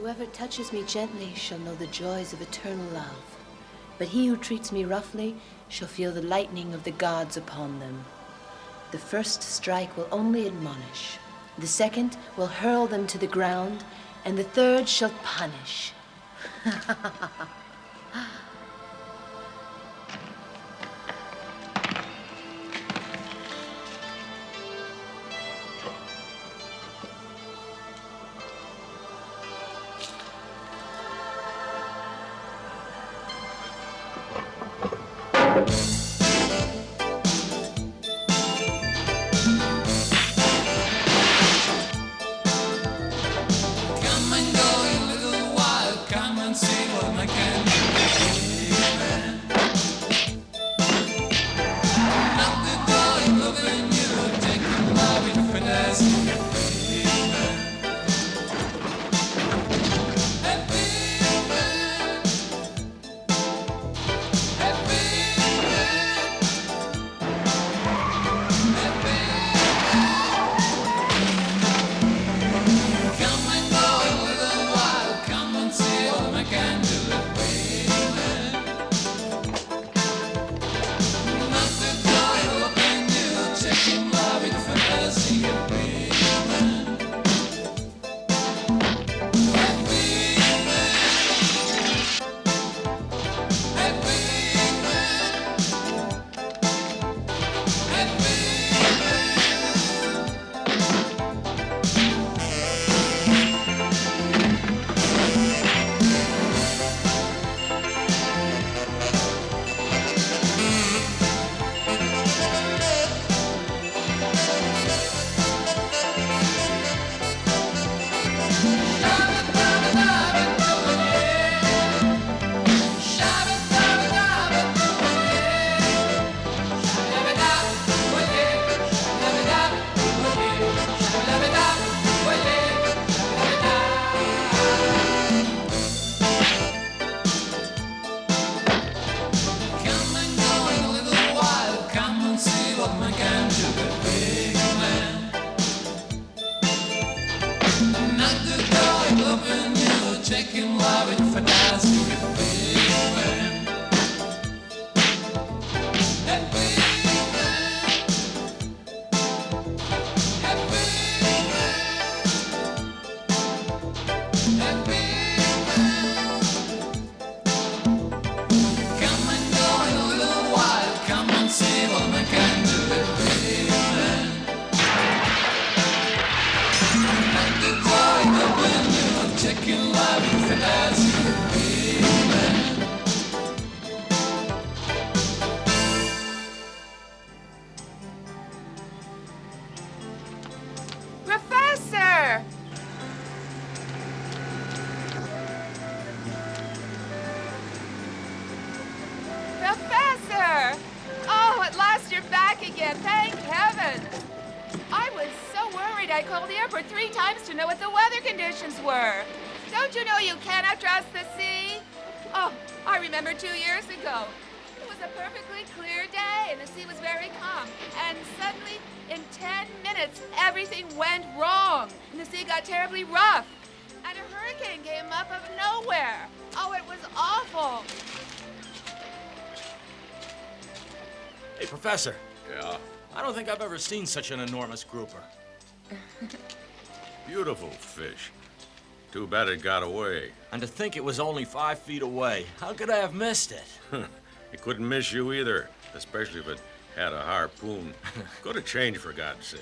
Whoever touches me gently shall know the joys of eternal love. But he who treats me roughly shall feel the lightning of the gods upon them. The first strike will only admonish. The second will hurl them to the ground, and the third shall punish. Professor! Professor! Oh, at last you're back again. Thank heavens. I was so worried I called the airport 3 times to know what the weather conditions were. Don't you know you cannot trust the sea? Oh, I remember 2 years ago. It was a perfectly clear day and the sea was very calm. And suddenly, in 10 minutes, everything went wrong. And the sea got terribly rough. And a hurricane came up out of nowhere. Oh, it was awful. Hey, Professor. Yeah? I don't think I've ever seen such an enormous grouper. Beautiful fish. Too bad it got away. And to think it was only 5 feet away. How could I have missed it? It couldn't miss you either, especially if it had a harpoon. Go to change, for God's sake.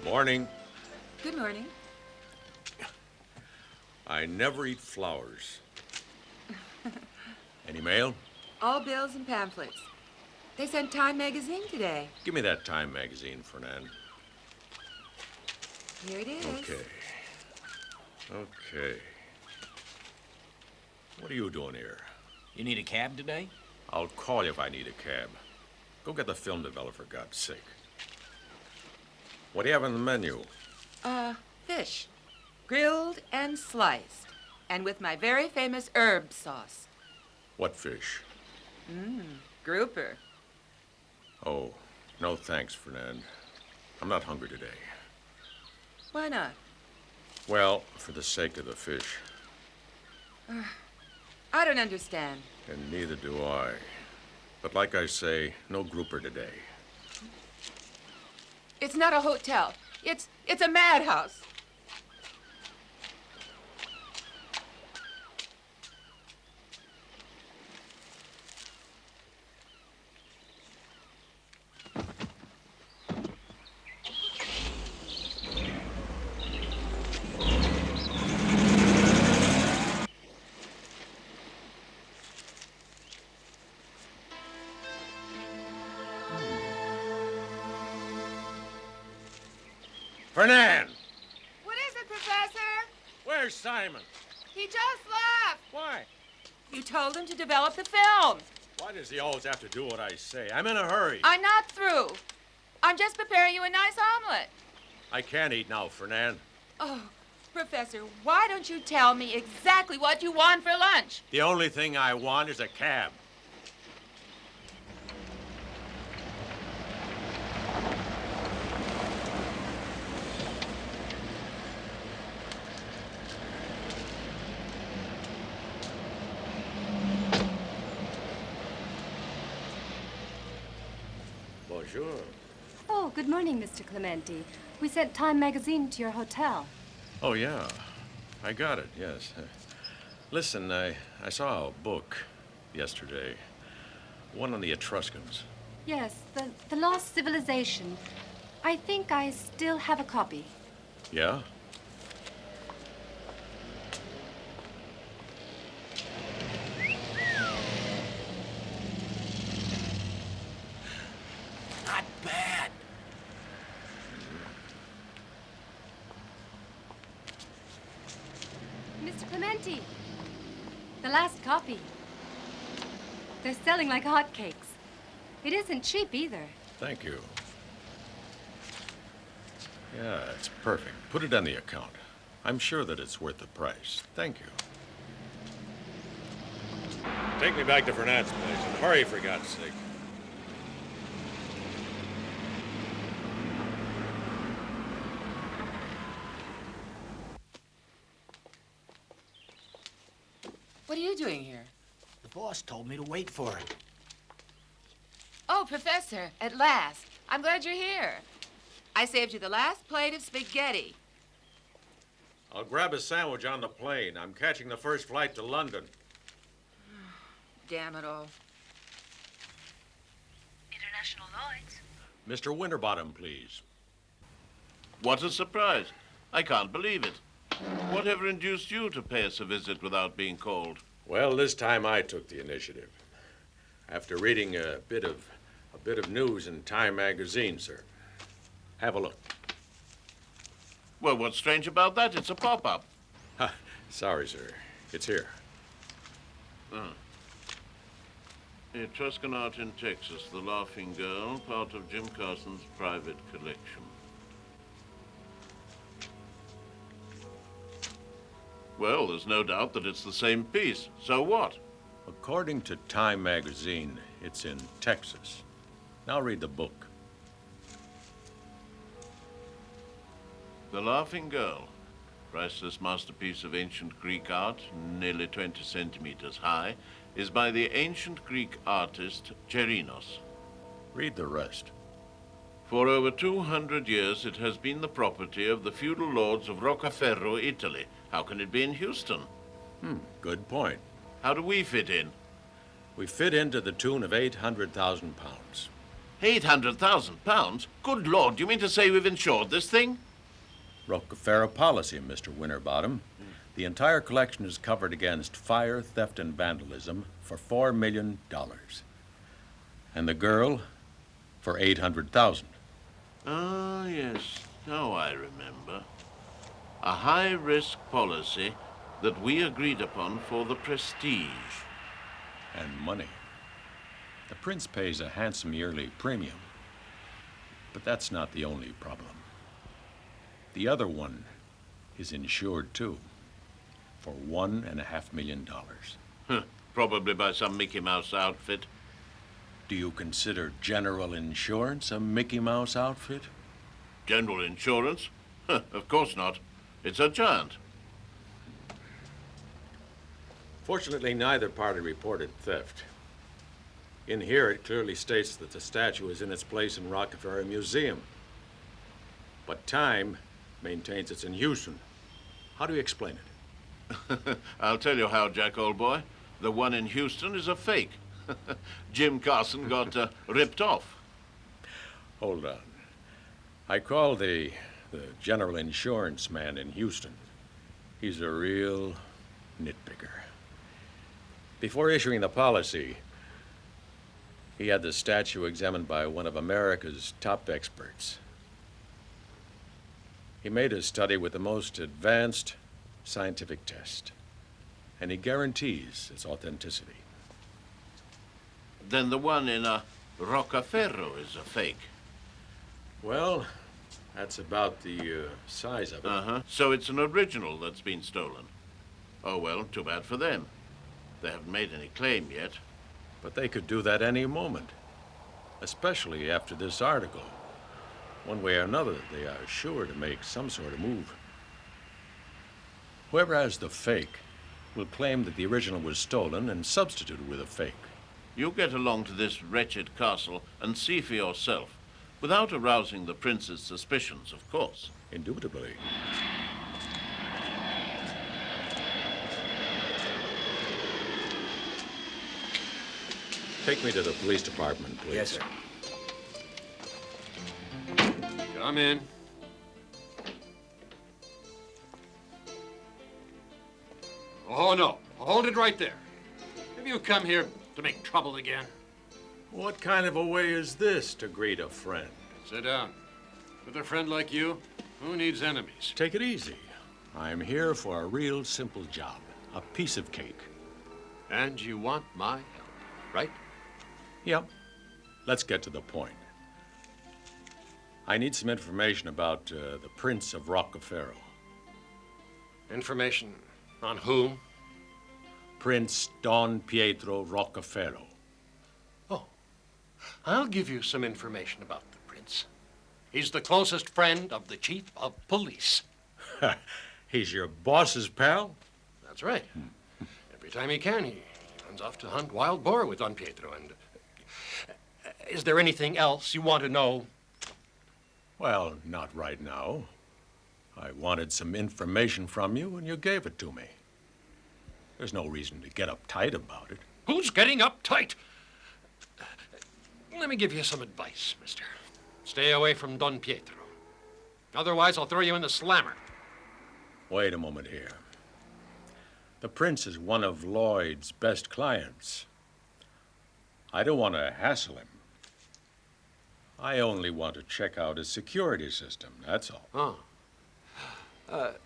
Morning. Good morning. I never eat flowers. Any mail? All bills and pamphlets. They sent Time magazine today. Give me that Time magazine, Fernand. Here it is. Okay. What are you doing here? You need a cab today? I'll call you if I need a cab. Go get the film developed, for God's sake. What do you have on the menu? Fish. Grilled and sliced. And with my very famous herb sauce. What fish? Grouper. Oh, no thanks, Fernand. I'm not hungry today. Why not? Well, for the sake of the fish. I don't understand. And neither do I. But like I say, no grouper today. It's not a hotel. It's a madhouse. Fernand! What is it, Professor? Where's Simon? He just left. Why? You told him to develop the film. Why does he always have to do what I say? I'm in a hurry. I'm not through. I'm just preparing you a nice omelet. I can't eat now, Fernand. Oh, Professor, why don't you tell me exactly what you want for lunch? The only thing I want is a cab. Bonjour. Oh, good morning, Mr. Clementi. We sent Time magazine to your hotel. Oh, yeah. I got it, yes. Listen, I saw a book yesterday. One on the Etruscans. Yes, the Lost Civilization. I think I still have a copy. Yeah? Not bad. Mr. Clementi, the last copy. They're selling like hotcakes. It isn't cheap either. Thank you. Yeah, it's perfect. Put it on the account. I'm sure that it's worth the price. Thank you. Take me back to Fernand's place. And hurry, for God's sake. What are you doing here? The boss told me to wait for him. Oh, Professor, at last. I'm glad you're here. I saved you the last plate of spaghetti. I'll grab a sandwich on the plane. I'm catching the first flight to London. Damn it all. International Lloyd's. Mr. Winterbottom, please. What a surprise. I can't believe it. Whatever induced you to pay us a visit without being called? Well, this time I took the initiative. After reading a bit of news in Time magazine, sir. Have a look. Well, what's strange about that? It's a pop-up. Sorry, sir. It's here. Etruscan art in Texas, The Laughing Girl, part of Jim Carson's private collection. Well, there's no doubt that it's the same piece. So what? According to Time magazine, it's in Texas. Now read the book. The Laughing Girl, priceless masterpiece of ancient Greek art, nearly 20 centimeters high, is by the ancient Greek artist Cherinos. Read the rest. For over 200 years, it has been the property of the feudal lords of Roccaferro, Italy. How can it be in Houston? Good point. How do we fit in? We fit in to the tune of 800,000 pounds. 800,000 pounds? Good Lord, do you mean to say we've insured this thing? Rockefeller policy, Mr. Winterbottom. The entire collection is covered against fire, theft, and vandalism for $4 million. And the girl for 800,000. Ah, yes. Now I remember. A high-risk policy that we agreed upon for the prestige. And money. The prince pays a handsome yearly premium. But that's not the only problem. The other one is insured, too, for $1.5 million. Probably by some Mickey Mouse outfit. Do you consider General Insurance a Mickey Mouse outfit? General Insurance? Of course not. It's a giant. Fortunately, neither party reported theft. In here, it clearly states that the statue is in its place in Rockefeller Museum. But Time maintains it's in Houston. How do you explain it? I'll tell you how, Jack, old boy. The one in Houston is a fake. Jim Carson got ripped off. Hold on. I called the general insurance man in Houston. He's a real nitpicker. Before issuing the policy, he had the statue examined by one of America's top experts. He made a study with the most advanced scientific test, and he guarantees its authenticity. Then the one in Rockefeller is a fake. Well, that's about the size of it. Uh-huh. So it's an original that's been stolen. Oh, well, too bad for them. They haven't made any claim yet. But they could do that any moment, especially after this article. One way or another, they are sure to make some sort of move. Whoever has the fake will claim that the original was stolen and substituted with a fake. You get along to this wretched castle and see for yourself, without arousing the prince's suspicions, of course. Indubitably. Take me to the police department, please. Yes, sir. Come in. Oh, no. Hold it right there. Have you come here to make trouble again? What kind of a way is this to greet a friend? Sit down. With a friend like you, who needs enemies? Take it easy. I'm here for a real simple job. A piece of cake. And you want my help, right? Yep. Let's get to the point. I need some information about the Prince of Rockefeller. Information on whom? Prince Don Pietro Rockefeller. Oh, I'll give you some information about the prince. He's the closest friend of the chief of police. He's your boss's pal? That's right. Every time he can, he runs off to hunt wild boar with Don Pietro. And is there anything else you want to know? Well, not right now. I wanted some information from you, and you gave it to me. There's no reason to get uptight about it. Who's getting uptight? Let me give you some advice, mister. Stay away from Don Pietro. Otherwise, I'll throw you in the slammer. Wait a moment here. The prince is one of Lloyd's best clients. I don't want to hassle him. I only want to check out his security system, that's all. Oh.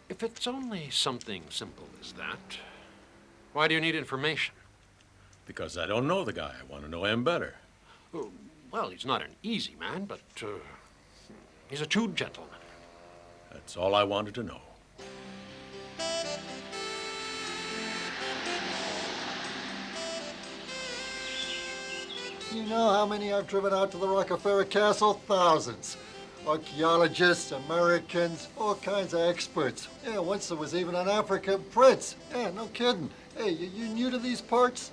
If it's only something simple as that, why do you need information? Because I don't know the guy. I want to know him better. Well, he's not an easy man, but he's a true gentleman. That's all I wanted to know. You know how many I've driven out to the Rockefeller Castle? Thousands. Archaeologists, Americans, all kinds of experts. Yeah, once there was even an African prince. Yeah, no kidding. Hey, you new to these parts?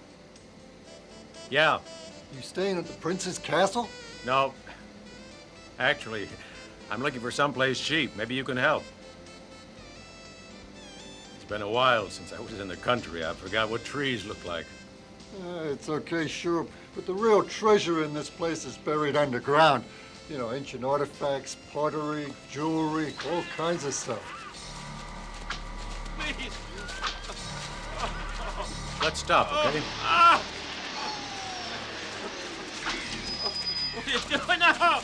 Yeah. You staying at the prince's castle? No. Actually, I'm looking for someplace cheap. Maybe you can help. It's been a while since I was in the country. I forgot what trees look like. It's okay, sure. But the real treasure in this place is buried underground. You know, ancient artifacts, pottery, jewelry, all kinds of stuff. Please. Let's stop, okay? What are you doing now?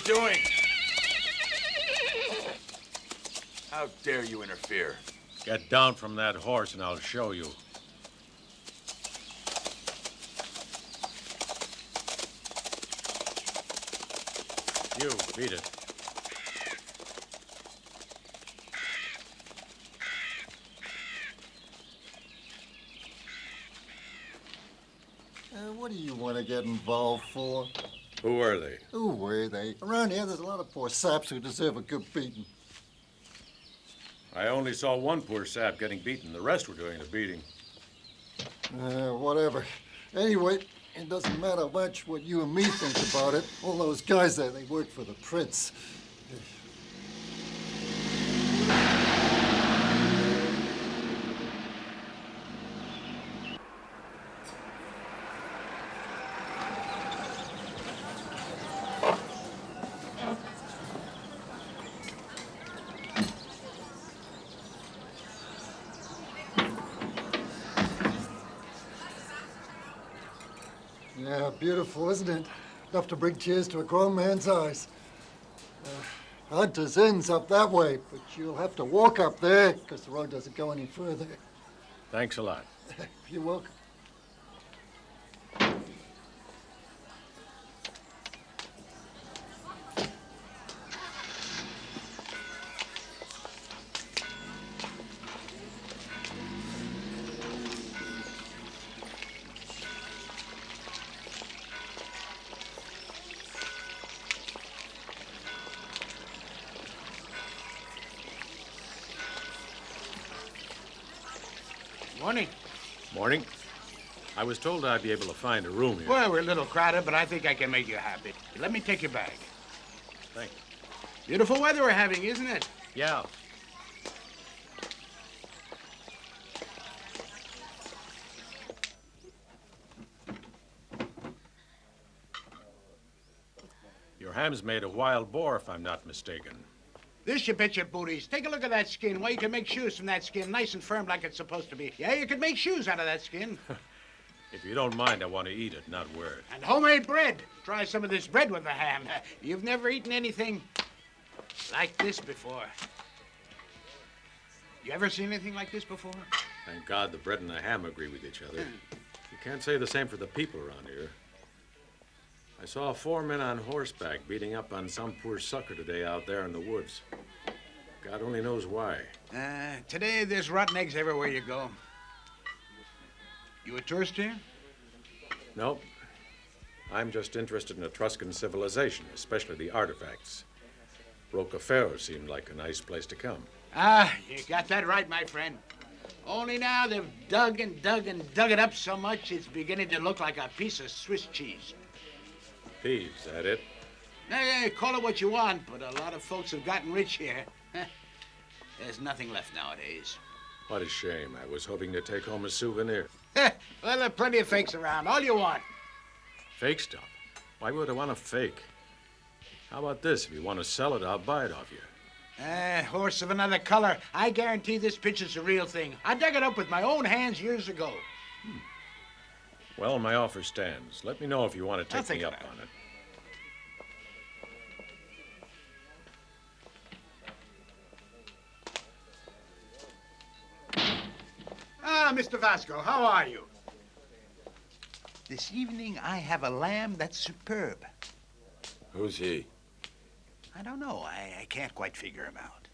doing? How dare you interfere? Get down from that horse and I'll show you. You, beat it. What do you want to get involved for? Who are they? Who were they? Around here, there's a lot of poor saps who deserve a good beating. I only saw one poor sap getting beaten. The rest were doing the beating. Whatever. Anyway, it doesn't matter much what you and me think about it. All those guys there, they work for the prince. Yeah, beautiful, isn't it? Enough to bring tears to a grown man's eyes. Hunter's Inn's up that way, but you'll have to walk up there because the road doesn't go any further. Thanks a lot. You're welcome. Morning. Morning. I was told I'd be able to find a room here. Well, we're a little crowded, but I think I can make you happy. Let me take your bag. Thank you. Beautiful weather we're having, isn't it? Yeah. Your ham's made of wild boar, if I'm not mistaken. This you bet your booties. Take a look at that skin. Well, you can make shoes from that skin, nice and firm like it's supposed to be. Yeah, you can make shoes out of that skin. If you don't mind, I want to eat it, not wear it. And homemade bread. Try some of this bread with the ham. You've never eaten anything like this before. You ever seen anything like this before? Thank God the bread and the ham agree with each other. You can't say the same for the people around here. I saw 4 men on horseback beating up on some poor sucker today out there in the woods. God only knows why. Today there's rotten eggs everywhere you go. You a tourist here? Nope. I'm just interested in Etruscan civilization, especially the artifacts. Rocaferro seemed like a nice place to come. You got that right, my friend. Only now they've dug and dug and dug it up so much it's beginning to look like a piece of Swiss cheese. Peas, that it? Hey, call it what you want, but a lot of folks have gotten rich here. There's nothing left nowadays. What a shame. I was hoping to take home a souvenir. Well, there are plenty of fakes around. All you want. Fake stuff? Why would I want a fake? How about this? If you want to sell it, I'll buy it off you. Horse of another color. I guarantee this picture's the real thing. I dug it up with my own hands years ago. Well, my offer stands. Let me know if you want to I'll take think me up about on it. Mr. Vasco, how are you? This evening, I have a lamb that's superb. Who's he? I don't know. I can't quite figure him out.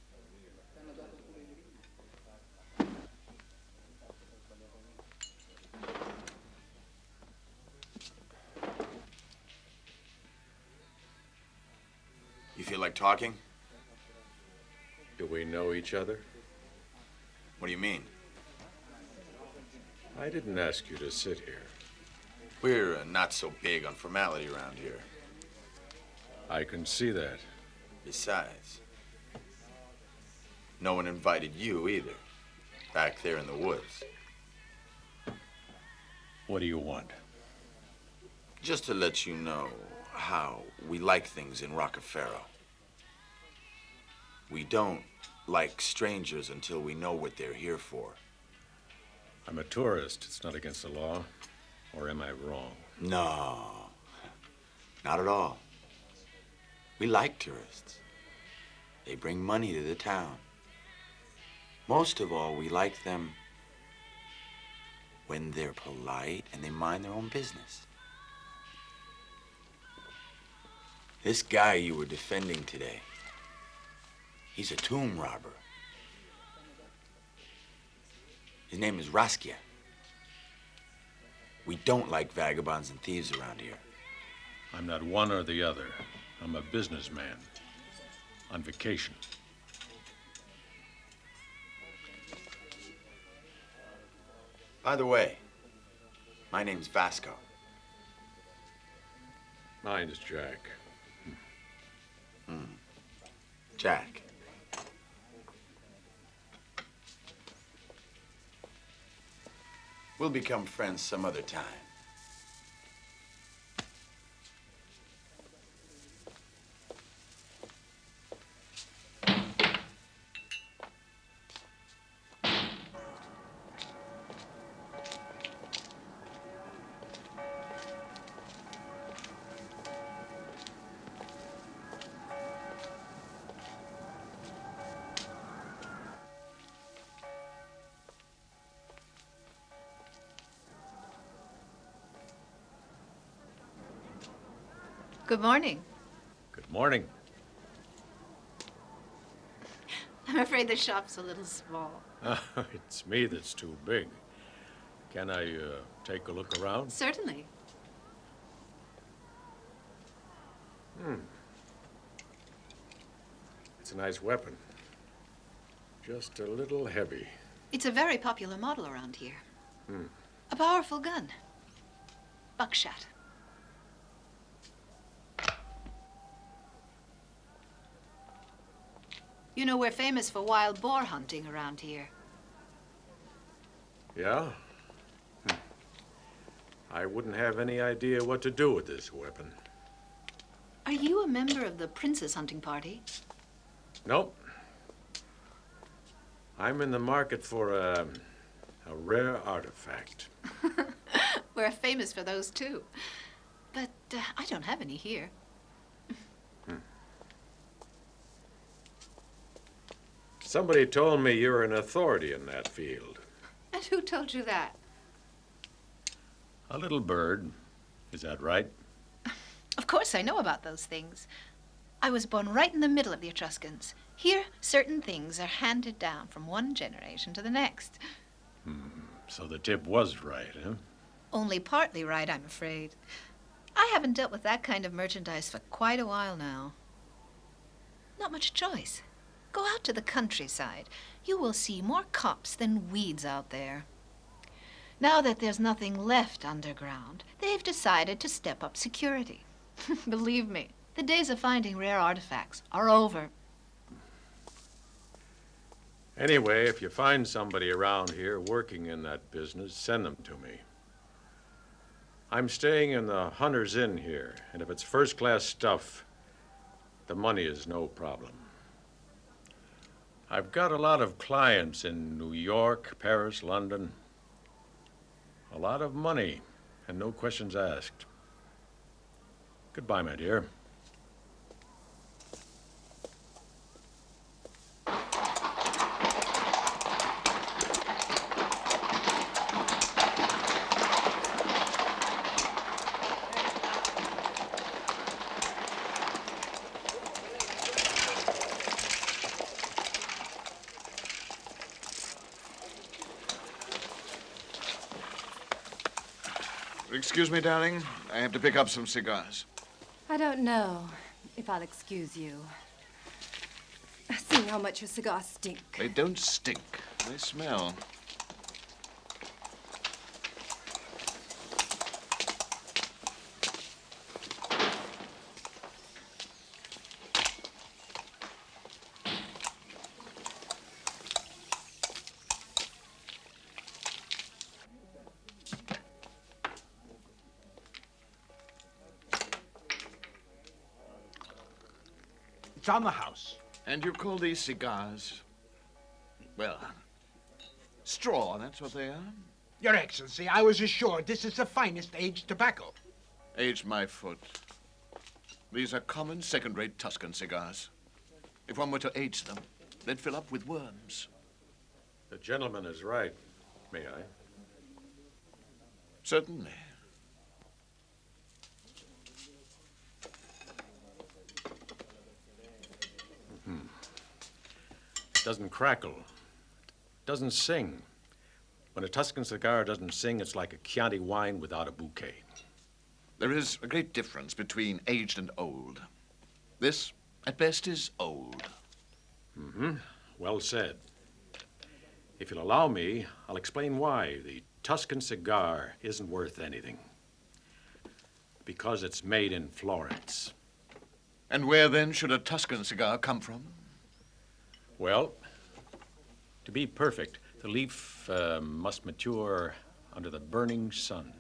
You feel like talking? Do we know each other? What do you mean? I didn't ask you to sit here. We're not so big on formality around here. I can see that. Besides, no one invited you either, back there in the woods. What do you want? Just to let you know how we like things in Rocaferro. We don't like strangers until we know what they're here for. I'm a tourist. It's not against the law. Or am I wrong? No, not at all. We like tourists. They bring money to the town. Most of all, we like them when they're polite and they mind their own business. This guy you were defending today, he's a tomb robber. His name is Raskia. We don't like vagabonds and thieves around here. I'm not one or the other. I'm a businessman on vacation. By the way, my name's Vasco. Mine's Jack. Jack. We'll become friends some other time. Good morning. Good morning. I'm afraid the shop's a little small. It's me that's too big. Can I take a look around? Certainly. It's a nice weapon. Just a little heavy. It's a very popular model around here. A powerful gun. Buckshot. You know, we're famous for wild boar hunting around here. Yeah? I wouldn't have any idea what to do with this weapon. Are you a member of the Prince's hunting party? Nope. I'm in the market for a rare artifact. We're famous for those, too. But I don't have any here. Somebody told me you're an authority in that field. And who told you that? A little bird. Is that right? Of course I know about those things. I was born right in the middle of the Etruscans. Here, certain things are handed down from one generation to the next. So the tip was right, huh? Only partly right, I'm afraid. I haven't dealt with that kind of merchandise for quite a while now. Not much choice. Go out to the countryside. You will see more cops than weeds out there. Now that there's nothing left underground, they've decided to step up security. Believe me, the days of finding rare artifacts are over. Anyway, if you find somebody around here working in that business, send them to me. I'm staying in the Hunter's Inn here, and if it's first-class stuff, the money is no problem. I've got a lot of clients in New York, Paris, London. A lot of money, and no questions asked. Goodbye, my dear. Excuse me, darling. I have to pick up some cigars. I don't know if I'll excuse you. Seeing how much your cigars stink. They don't stink. They smell. It's on the house. And you call these cigars, well, straw, that's what they are? Your Excellency, I was assured this is the finest aged tobacco. Aged my foot. These are common second-rate Tuscan cigars. If one were to age them, they'd fill up with worms. The gentleman is right. May I? Certainly. Doesn't crackle. Doesn't sing. When a Tuscan cigar doesn't sing, it's like a Chianti wine without a bouquet. There is a great difference between aged and old. This, at best, is old. Mm-hmm. Well said. If you'll allow me, I'll explain why the Tuscan cigar isn't worth anything. Because it's made in Florence. And where, then, should a Tuscan cigar come from? Well, to be perfect, the leaf must mature under the burning sun.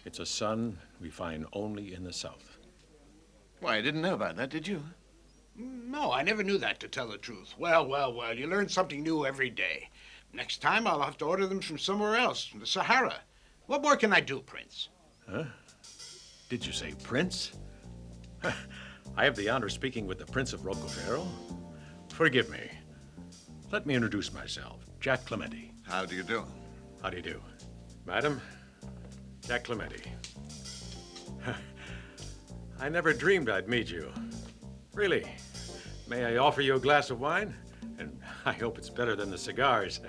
It's a sun we find only in the South. Why, I didn't know about that, did you? No, I never knew that, to tell the truth. Well, you learn something new every day. Next time, I'll have to order them from somewhere else, from the Sahara. What more can I do, Prince? Huh? Did you say Prince? I have the honor of speaking with the Prince of Rockefeller. Forgive me. Let me introduce myself, Jack Clementi. How do you do? How do you do? Madam, Jack Clementi. I never dreamed I'd meet you. Really. May I offer you a glass of wine? And I hope it's better than the cigars.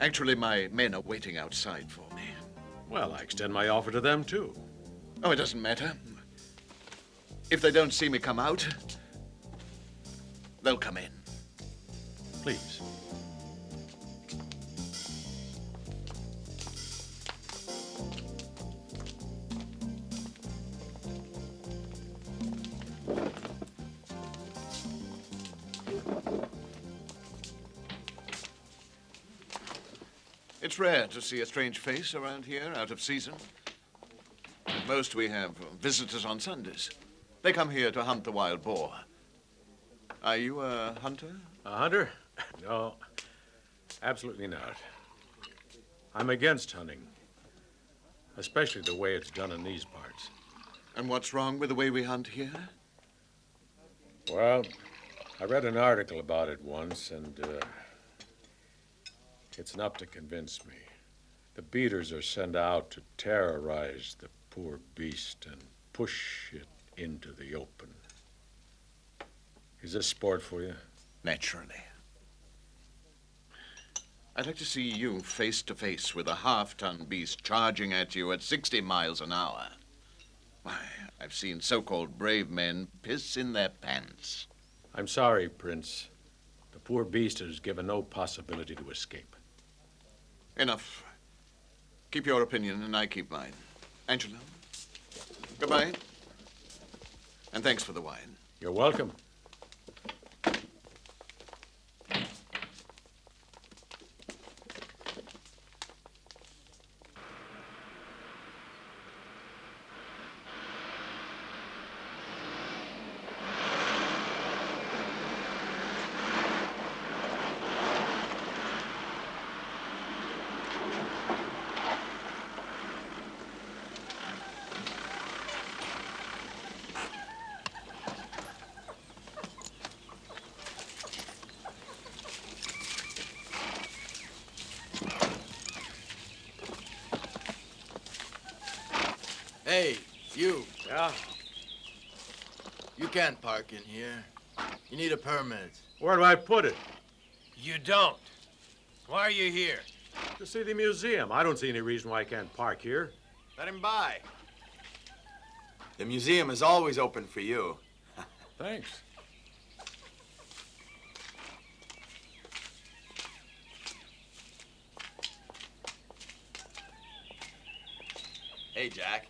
Actually, my men are waiting outside for me. Well, I extend my offer to them, too. Oh, it doesn't matter. If they don't see me come out, they'll come in. Please. It's rare to see a strange face around here, out of season. At most, we have visitors on Sundays. They come here to hunt the wild boar. Are you a hunter? A hunter? No, absolutely not. I'm against hunting, especially the way it's done in these parts. And what's wrong with the way we hunt here? Well, I read an article about it once, and it's enough to convince me. The beaters are sent out to terrorize the poor beast and push it into the open. Is this sport for you? Naturally. I'd like to see you face to face with a half-ton beast charging at you at 60 miles an hour. Why, I've seen so-called brave men piss in their pants. I'm sorry, Prince. The poor beast is given no possibility to escape. Enough. Keep your opinion and I keep mine. Angela, goodbye. And thanks for the wine. You're welcome. Hey, you. Yeah? You can't park in here. You need a permit. Where do I put it? You don't. Why are you here? To see the museum. I don't see any reason why I can't park here. Let him by. The museum is always open for you. Thanks. Hey, Jack.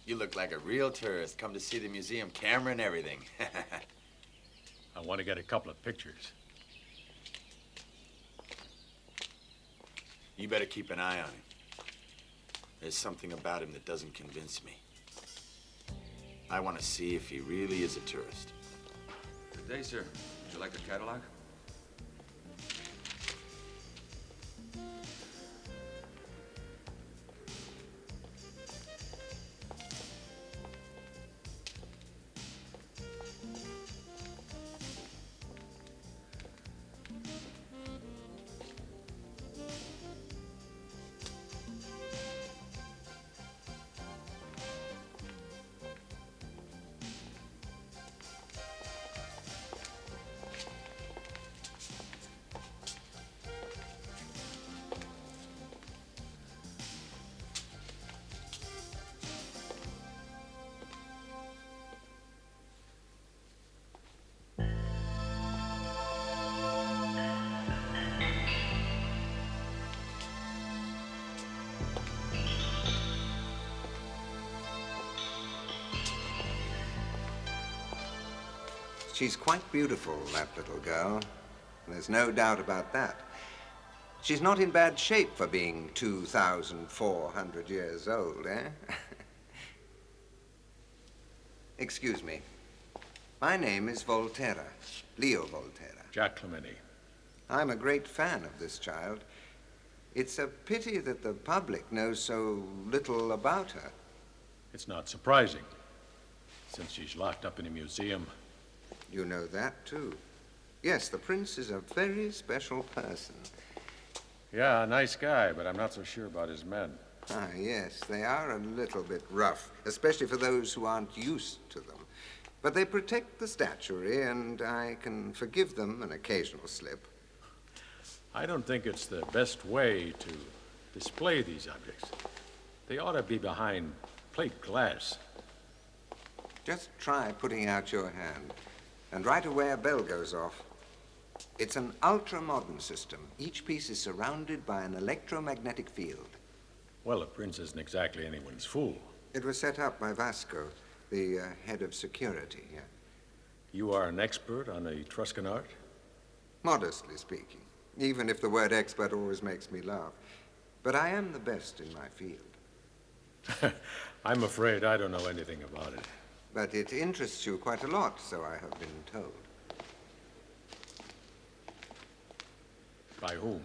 You look like a real tourist. Come to see the museum, camera and everything. I want to get a couple of pictures. You better keep an eye on him. There's something about him that doesn't convince me. I want to see if he really is a tourist. Good day, sir. Would you like a catalog? She's quite beautiful, that little girl. There's no doubt about that. She's not in bad shape for being 2,400 years old, eh? Excuse me. My name is Volterra, Leo Volterra. Jack Clementi. I'm a great fan of this child. It's a pity that the public knows so little about her. It's not surprising, since she's locked up in a museum. You know that, too. Yes, the prince is a very special person. Yeah, a nice guy, but I'm not so sure about his men. Ah, yes, they are a little bit rough, especially for those who aren't used to them. But they protect the statuary, and I can forgive them an occasional slip. I don't think it's the best way to display these objects. They ought to be behind plate glass. Just try putting out your hand, and right away a bell goes off. It's an ultra-modern system. Each piece is surrounded by an electromagnetic field. Well, the prince isn't exactly anyone's fool. It was set up by Vasco, the head of security. Yeah. You are an expert on Etruscan art? Modestly speaking, even if the word expert always makes me laugh. But I am the best in my field. I'm afraid I don't know anything about it. But it interests you quite a lot, so I have been told. By whom?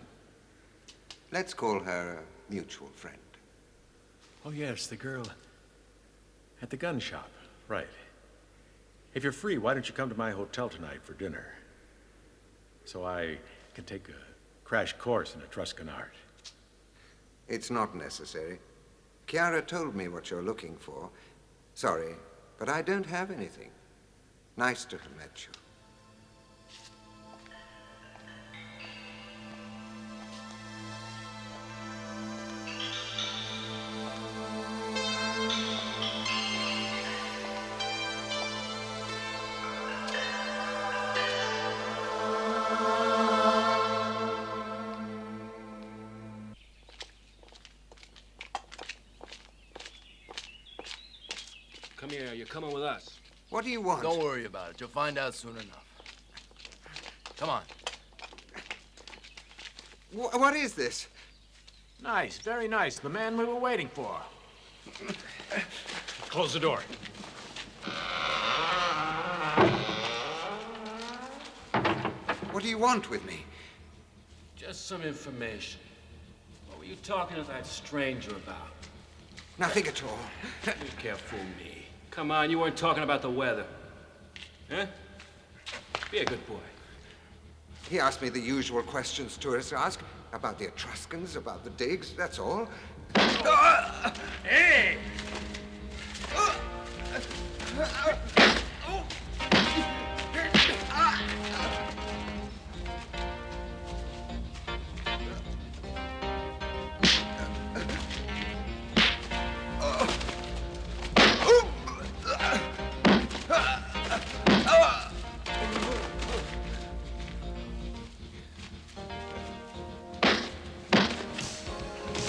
Let's call her a mutual friend. Oh, yes, the girl at the gun shop. Right. If you're free, why don't you come to my hotel tonight for dinner? So I can take a crash course in Etruscan art. It's not necessary. Chiara told me what you're looking for. Sorry, but I don't have anything. Nice to have met you. Come here, you're coming with us. What do you want? Don't worry about it. You'll find out soon enough. Come on. What is this? Nice, very nice. The man we were waiting for. Close the door. What do you want with me? Just some information. What were you talking to that stranger about? Nothing at all. You can't fool me. Come on, you weren't talking about the weather. Huh? Be a good boy. He asked me the usual questions tourists ask about the Etruscans, about the digs, that's all. Hey!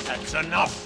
That's enough.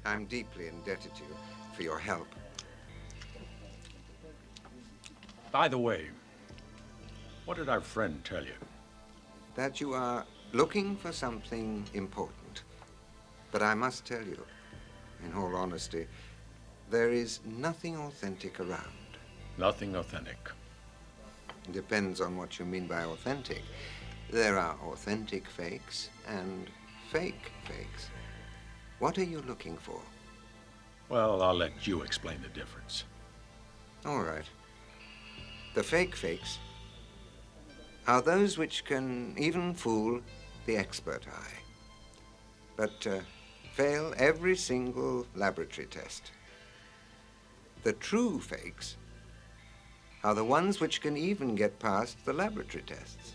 I'm deeply indebted to you for your help. By the way, what did our friend tell you? That you are looking for something important. But I must tell you, in all honesty, there is nothing authentic around. Nothing authentic. Depends on what you mean by authentic. There are authentic fakes and fake fakes. What are you looking for? Well, I'll let you explain the difference. All right. The fake fakes are those which can even fool the expert eye, but fail every single laboratory test. The true fakes are the ones which can even get past the laboratory tests.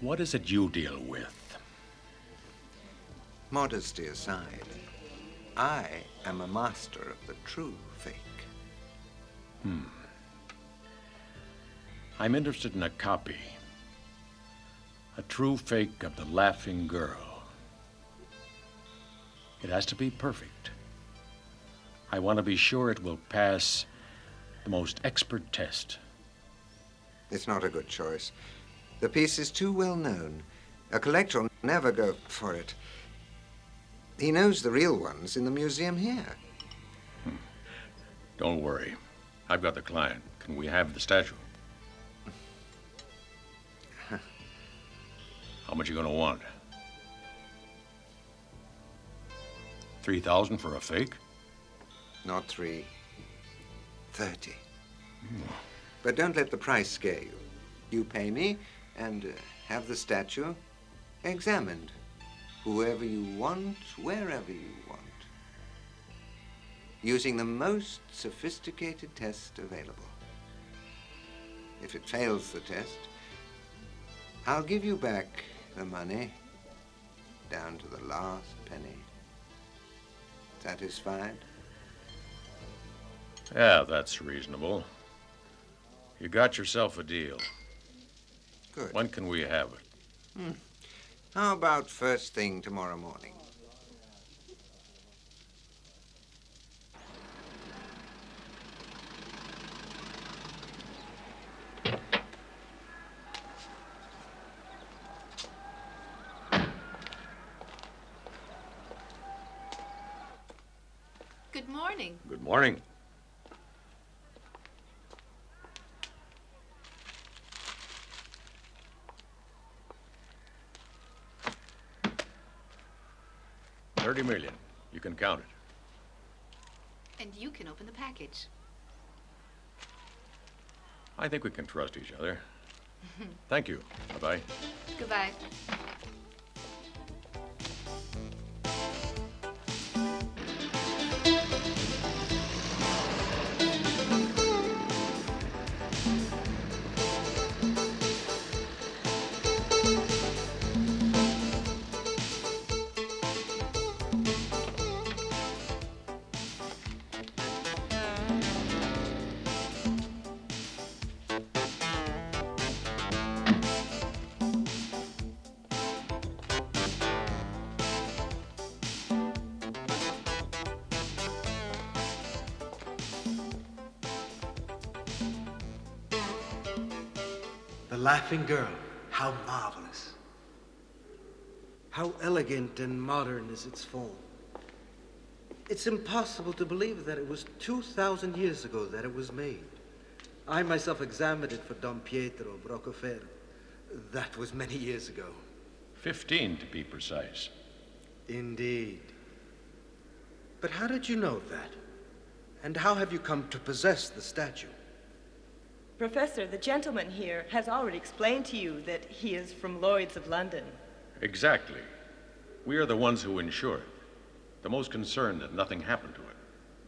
What is it you deal with? Modesty aside, I am a master of the true fake. I'm interested in a copy. A true fake of the Laughing Girl. It has to be perfect. I want to be sure it will pass the most expert test. It's not a good choice. The piece is too well known. A collector will never go for it. He knows the real ones in the museum here. Don't worry. I've got the client. Can we have the statue? How much you gonna want? 3,000 for a fake? Not 3, 30. But don't let the price scare you. You pay me and have the statue examined. Whoever you want, wherever you want. Using the most sophisticated test available. If it fails the test, I'll give you back the money down to the last penny. Satisfied? Yeah, that's reasonable. You got yourself a deal. Good. When can we have it? How about first thing tomorrow morning? Good morning. Good morning. $30 million. You can count it. And you can open the package. I think we can trust each other. Thank you. Bye-bye. Goodbye. The Laughing Girl, how marvelous. How elegant and modern is its form. It's impossible to believe that it was 2,000 years ago that it was made. I myself examined it for Don Pietro of Rockefeller. That was many years ago. 15 to be precise. Indeed. But how did you know that? And how have you come to possess the statue? Professor, the gentleman here has already explained to you that he is from Lloyd's of London. Exactly. We are the ones who insure it. The most concerned that nothing happened to it.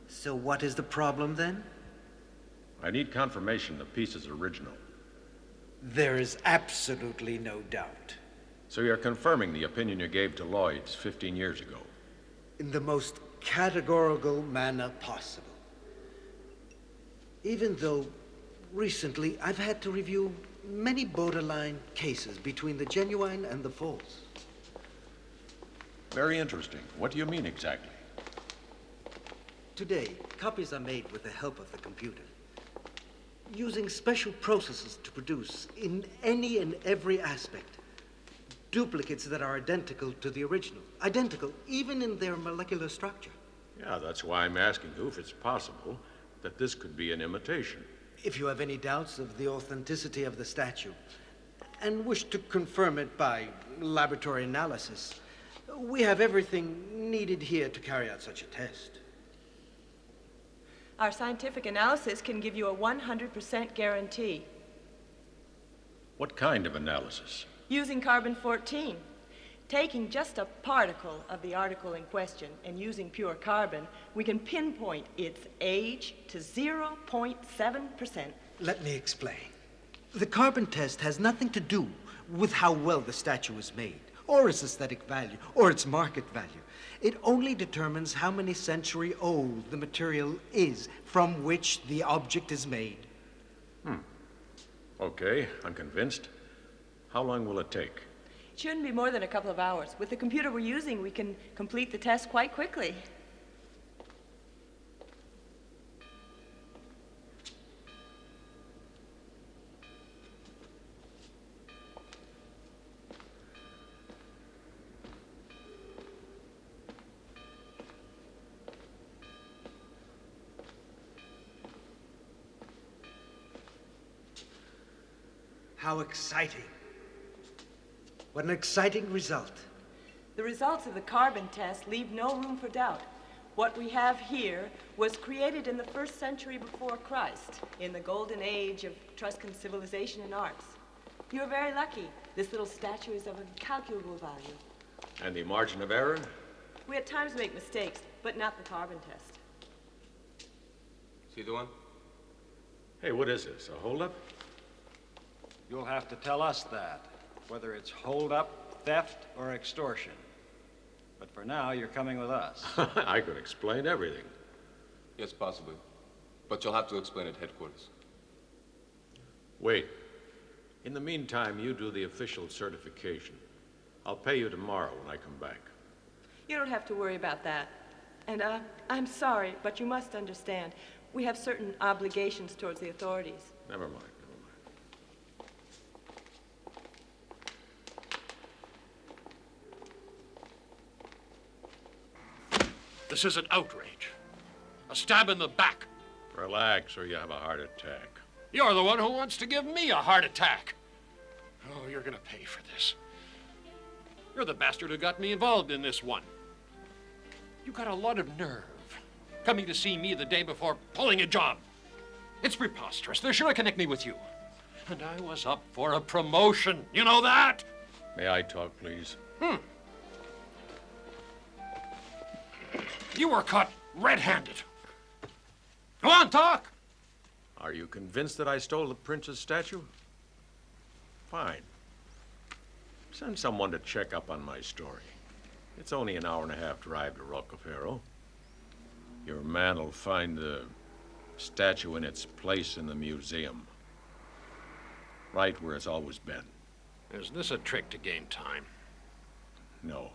So what is the problem then? I need confirmation the piece is original. There is absolutely no doubt. So you're confirming the opinion you gave to Lloyd's 15 years ago? In the most categorical manner possible. Even though recently I've had to review many borderline cases between the genuine and the false. Very interesting. What do you mean exactly? Today, copies are made with the help of the computer, using special processes to produce, in any and every aspect, duplicates that are identical to the original. Identical even in their molecular structure. Yeah, that's why I'm asking you if it's possible that this could be an imitation. If you have any doubts of the authenticity of the statue and wish to confirm it by laboratory analysis, we have everything needed here to carry out such a test. Our scientific analysis can give you a 100% guarantee. What kind of analysis? Using carbon-14. Taking just a particle of the article in question and using pure carbon, we can pinpoint its age to 0.7%. Let me explain. The carbon test has nothing to do with how well the statue is made, or its aesthetic value, or its market value. It only determines how many centuries old the material is from which the object is made. Okay, I'm convinced. How long will it take? It shouldn't be more than a couple of hours. With the computer we're using, we can complete the test quite quickly. How exciting. What an exciting result. The results of the carbon test leave no room for doubt. What we have here was created in the 1st century before Christ, in the golden age of Etruscan civilization and arts. You're very lucky. This little statue is of incalculable value. And the margin of error? We at times make mistakes, but not the carbon test. See the one? Hey, what is this, a holdup? You'll have to tell us that, whether it's holdup, theft, or extortion. But for now, you're coming with us. I could explain everything. Yes, possibly. But you'll have to explain at headquarters. Wait. In the meantime, you do the official certification. I'll pay you tomorrow when I come back. You don't have to worry about that. And, I'm sorry, but you must understand, we have certain obligations towards the authorities. Never mind. This is an outrage. A stab in the back. Relax, or you have a heart attack. You're the one who wants to give me a heart attack. Oh, you're gonna pay for this. You're the bastard who got me involved in this one. You got a lot of nerve, coming to see me the day before pulling a job. It's preposterous. They're sure to connect me with you. And I was up for a promotion. You know that? May I talk, please? You were caught red-handed. Go on, talk. Are you convinced that I stole the prince's statue? Fine. Send someone to check up on my story. It's only an hour-and-a-half drive to Rockefeller. Your man will find the statue in its place in the museum. Right where it's always been. Is this a trick to gain time? No.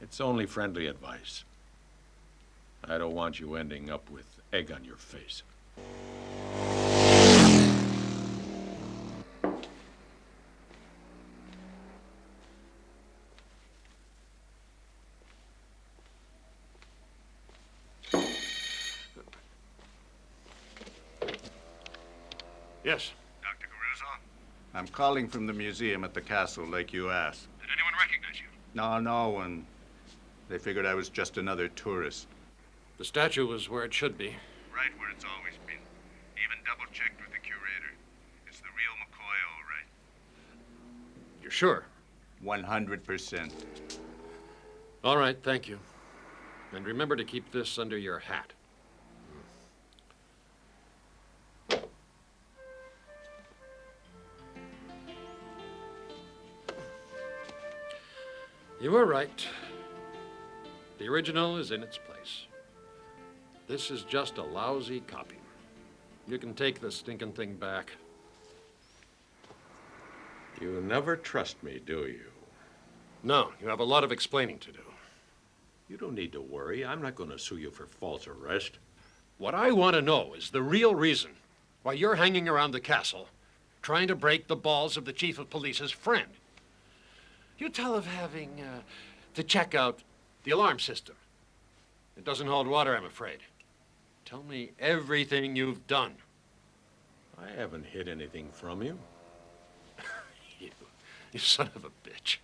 It's only friendly advice. I don't want you ending up with egg on your face. Yes. Dr. Caruso? I'm calling from the museum at the castle, like you asked. Did anyone recognize you? No one. They figured I was just another tourist. The statue was where it should be. Right where it's always been. Even double-checked with the curator. It's the real McCoy, all right. You're sure? 100%. All right, thank you. And remember to keep this under your hat. You were right. The original is in its place. This is just a lousy copy. You can take the stinking thing back. You never trust me, do you? No, you have a lot of explaining to do. You don't need to worry. I'm not going to sue you for false arrest. What I want to know is the real reason why you're hanging around the castle trying to break the balls of the chief of police's friend. You tell of having to check out the alarm system. It doesn't hold water, I'm afraid. Tell me everything you've done. I haven't hid anything from you. You son of a bitch.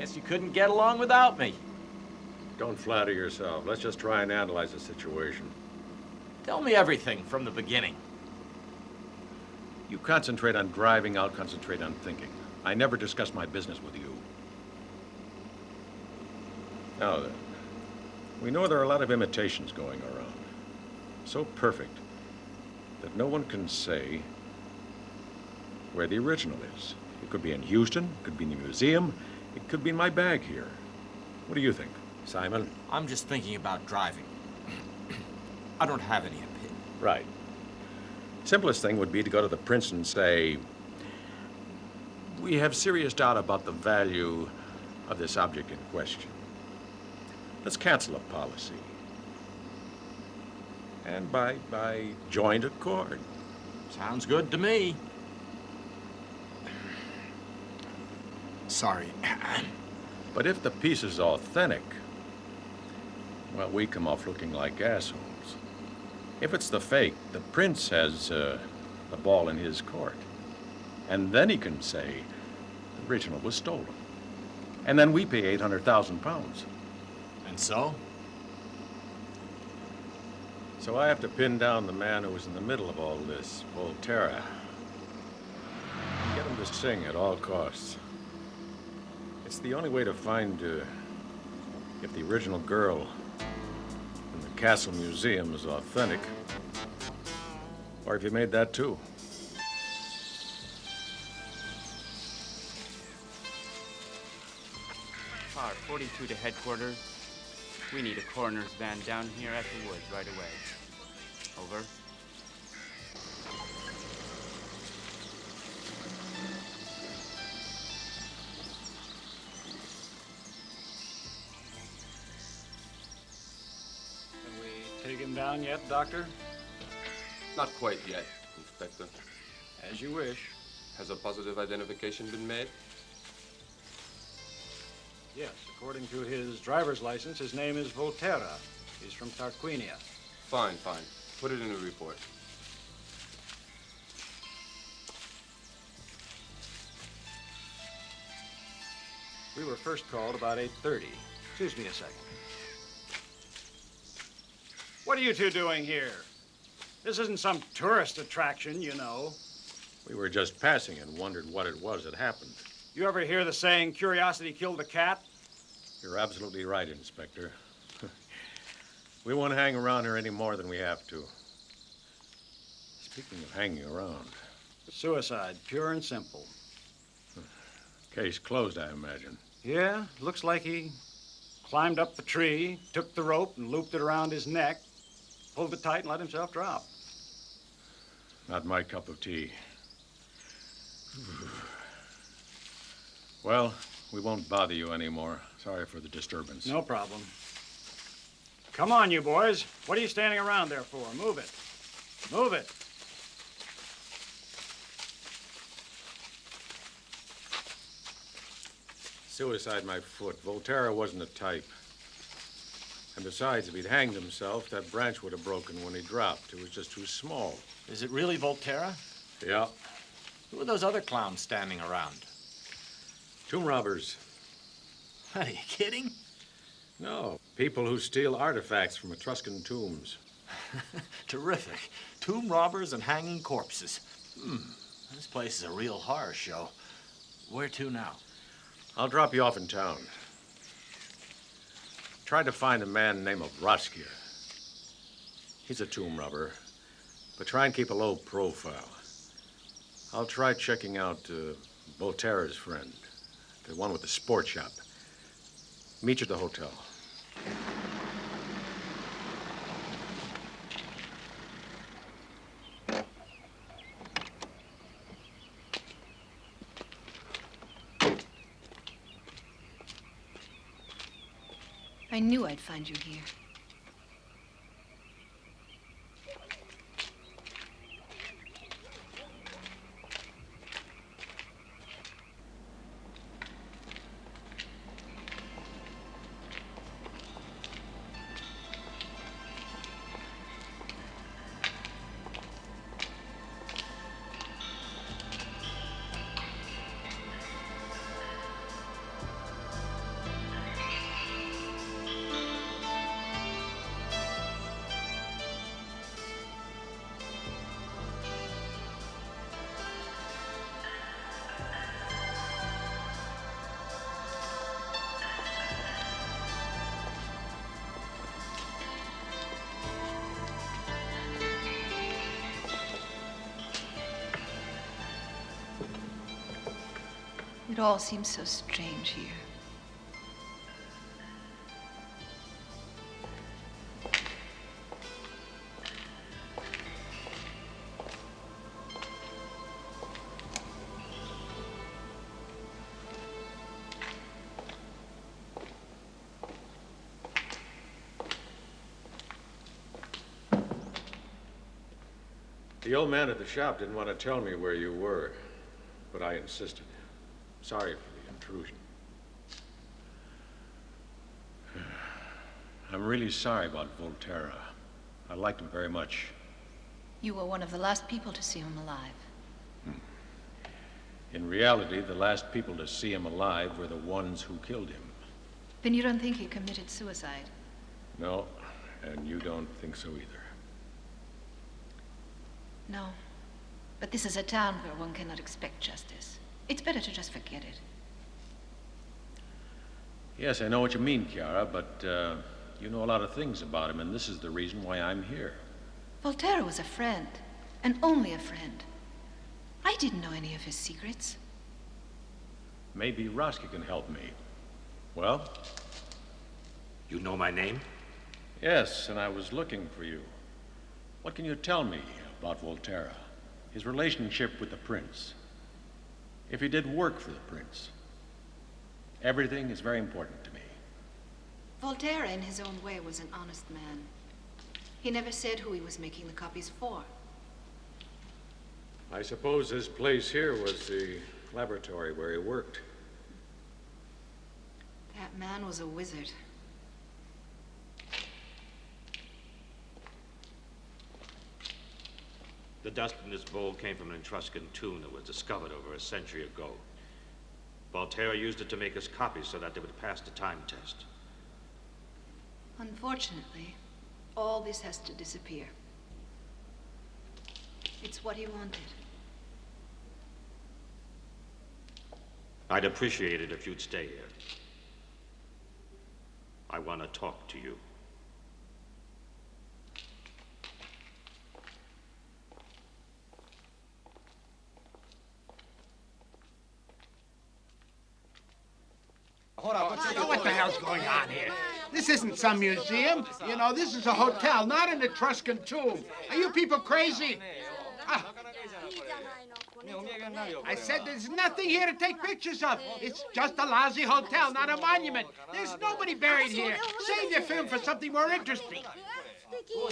Guess you couldn't get along without me. Don't flatter yourself. Let's just try and analyze the situation. Tell me everything from the beginning. You concentrate on driving, I'll concentrate on thinking. I never discuss my business with you. Now then, we know there are a lot of imitations going around. So perfect that no one can say where the original is. It could be in Houston, it could be in the museum, it could be in my bag here. What do you think, Simon? I'm just thinking about driving. I don't have any opinion. Right. Simplest thing would be to go to the prince and say, we have serious doubt about the value of this object in question. Let's cancel a policy. And by joint accord. Sounds good to me. Sorry. But if the piece is authentic, well, we come off looking like assholes. If it's the fake, the prince has the ball in his court. And then he can say the original was stolen. And then we pay 800,000 pounds. And so? So I have to pin down the man who was in the middle of all this, Volterra. Get him to sing at all costs. It's the only way to find if the original girl in the Castle Museum is authentic, or if you made that too. Car 42 to headquarters. We need a coroner's van down here at the woods right away. Over. Can we take him down yet, Doctor? Not quite yet, Inspector. As you wish. Has a positive identification been made? Yes, according to his driver's license, his name is Volterra. He's from Tarquinia. Fine, fine. Put it in the report. We were first called about 8:30. Excuse me a second. What are you two doing here? This isn't some tourist attraction, you know. We were just passing and wondered what it was that happened. You ever hear the saying, curiosity killed the cat? You're absolutely right, Inspector. We won't hang around here any more than we have to. Speaking of hanging around. Suicide, pure and simple. Case closed, I imagine. Yeah, looks like he climbed up the tree, took the rope and looped it around his neck, pulled it tight and let himself drop. Not my cup of tea. Well, we won't bother you anymore. Sorry for the disturbance. No problem. Come on, you boys. What are you standing around there for? Move it. Move it. Suicide, my foot. Volterra wasn't a type. And besides, if he'd hanged himself, that branch would have broken when he dropped. It was just too small. Is it really Volterra? Yeah. Who are those other clowns standing around? Tomb robbers. Are you kidding? No, people who steal artifacts from Etruscan tombs. Terrific. Tomb robbers and hanging corpses. This place is a real horror show. Where to now? I'll drop you off in town. Tried to find a man named Raskia. He's a tomb robber, but try and keep a low profile. I'll try checking out Volterra's friend, the one with the sport shop. Meet you at the hotel. I knew I'd find you here. It all seems so strange here. The old man at the shop didn't want to tell me where you were, but I insisted. Sorry for the intrusion. I'm really sorry about Volterra. I liked him very much. You were one of the last people to see him alive. In reality, the last people to see him alive were the ones who killed him. Then you don't think he committed suicide? No, and you don't think so either. No. But this is a town where one cannot expect justice. It's better to just forget it. Yes, I know what you mean, Chiara, but you know a lot of things about him, and this is the reason why I'm here. Volterra was a friend, and only a friend. I didn't know any of his secrets. Maybe Roski can help me. Well? You know my name? Yes, and I was looking for you. What can you tell me about Volterra? His relationship with the prince. If he did work for the prince. Everything is very important to me. Volterra, in his own way, was an honest man. He never said who he was making the copies for. I suppose this place here was the laboratory where he worked. That man was a wizard. The dust in this bowl came from an Entruscan tomb that was discovered over a century ago. Volterra used it to make his copies so that they would pass the time test. Unfortunately, all this has to disappear. It's what he wanted. I'd appreciate it if you'd stay here. I want to talk to you. What the hell's going on here? This isn't some museum. You know, this is a hotel, not an Etruscan tomb. Are you people crazy? I said there's nothing here to take pictures of. It's just a lousy hotel, not a monument. There's nobody buried here. Save your film for something more interesting. You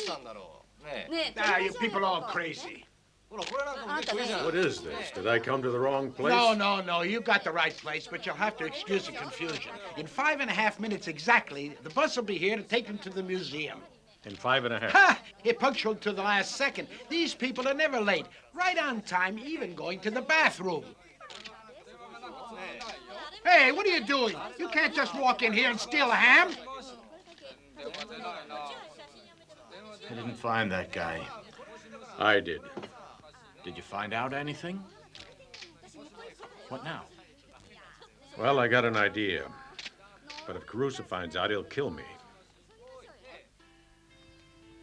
people are all crazy. What is this? Did I come to the wrong place? No. You got the right place, but you'll have to excuse the confusion. In 5.5 minutes exactly, the bus will be here to take them to the museum. In 5.5. Ha! You're punctual to the last second. These people are never late. Right on time, even going to the bathroom. Hey, what are you doing? You can't just walk in here and steal a ham. I didn't find that guy. I did. Did you find out anything? What now? Well, I got an idea. But if Caruso finds out, he'll kill me.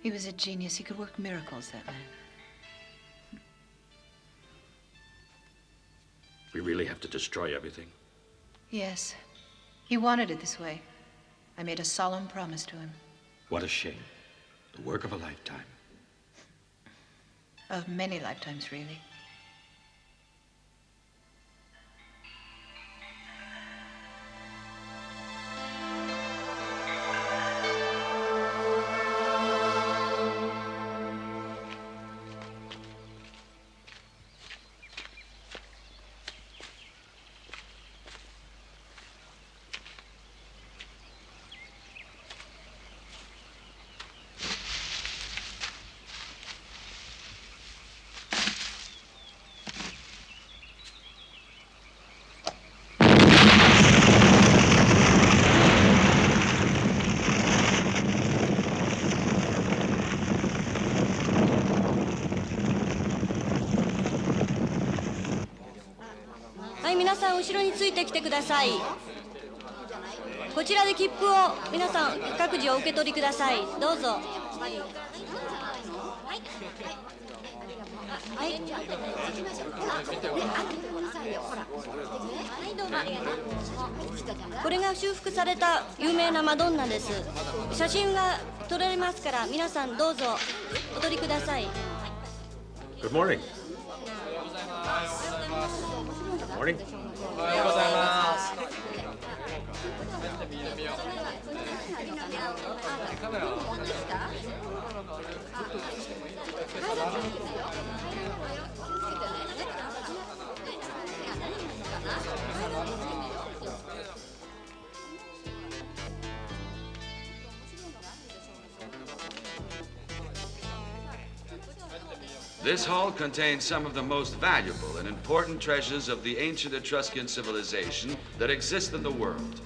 He was a genius. He could work miracles, that man. We really have to destroy everything. Yes. He wanted it this way. I made a solemn promise to him. What a shame. The work of a lifetime. Of many lifetimes, really.はい、皆さん後ろについてきてください。こちらで切符を皆さん各自お受け取りください。どうぞ。はい、どうぞ。これが修復された有名なマドンナです。写真が撮られますから皆さんどうぞお撮りください。 Good morning. Morning. おはようございます。 This hall contains some of the most valuable and important treasures of the ancient Etruscan civilization that exist in the world.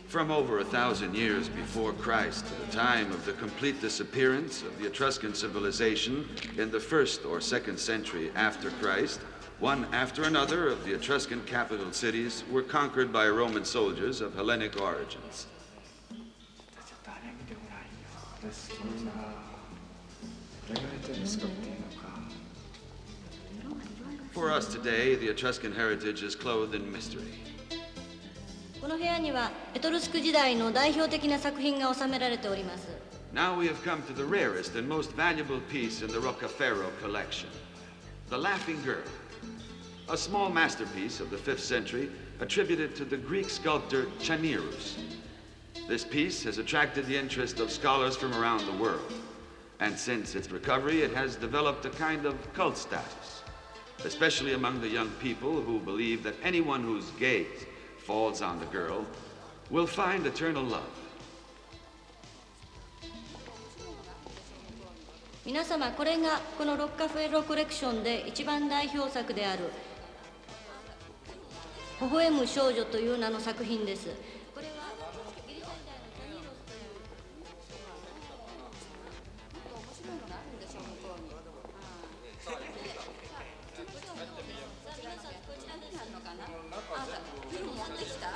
From over 1,000 years before Christ to the time of the complete disappearance of the Etruscan civilization in the 1st or 2nd century after Christ, one after another of the Etruscan capital cities were conquered by Roman soldiers of Hellenic origins. For us today, the Etruscan heritage is clothed in mystery. この部屋にはエトルスク時代の代表的な作品が収められております。 Now we have come to the rarest and most valuable piece in the Roccaferro collection, the Laughing Girl, a small masterpiece of the 5th century attributed to the Greek sculptor Chanirus. This piece has attracted the interest of scholars from around the world, and since its recovery, it has developed a kind of cult status, especially among the young people who believe that anyone whose gaze falls on the girl will find eternal love. 皆様これがこのロッカフェロコレクションで一番代表作である微笑む少女という名の作品です。これはギリシャ時代のチャニーロスという面白いのがあるんでしょう向こうに。皆さんこちらにあるのかな。あ、でも持ってきた？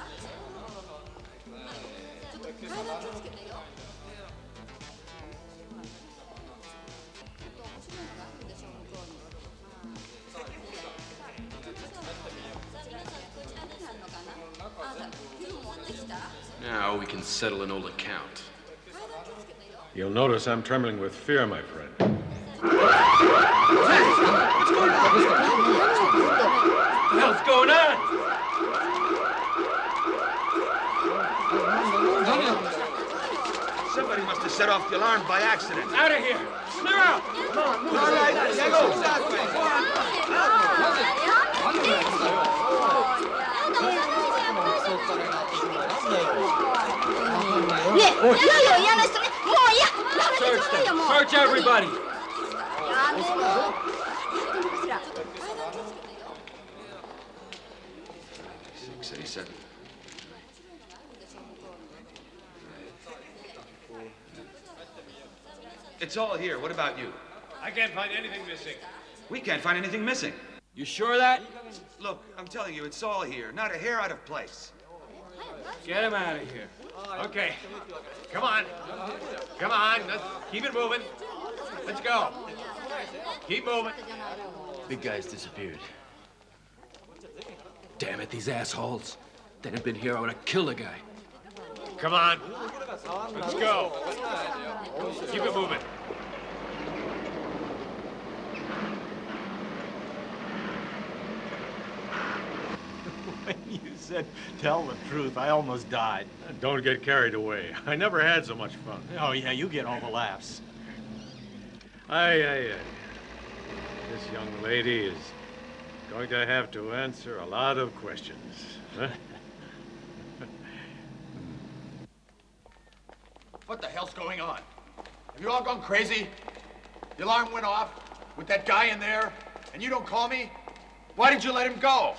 ちょっと階段気をつけてよ。 Now we can settle an old account. You'll notice I'm trembling with fear, my friend. What the hell's going on? Somebody must have set off the alarm by accident. Out of here! Clear out! Come on, move. All right, there goes. That way. Search them. Search everybody. It's all here. What about you? I can't find anything missing. We can't find anything missing. You sure of that? Look, I'm telling you, it's all here. Not a hair out of place. Get him out of here. Okay. Come on. Come on. Let's keep it moving. Let's go. Keep moving. Big guy's disappeared. Damn it, these assholes. If they hadn't been here, I would have killed the guy. Come on. Let's go. Keep it moving. When you said tell the truth, I almost died. Don't get carried away. I never had so much fun. Oh, yeah, you get all the laughs. Aye. This young lady is going to have to answer a lot of questions. Huh? What the hell's going on? Have you all gone crazy? The alarm went off with that guy in there, and you don't call me? Why did you let him go?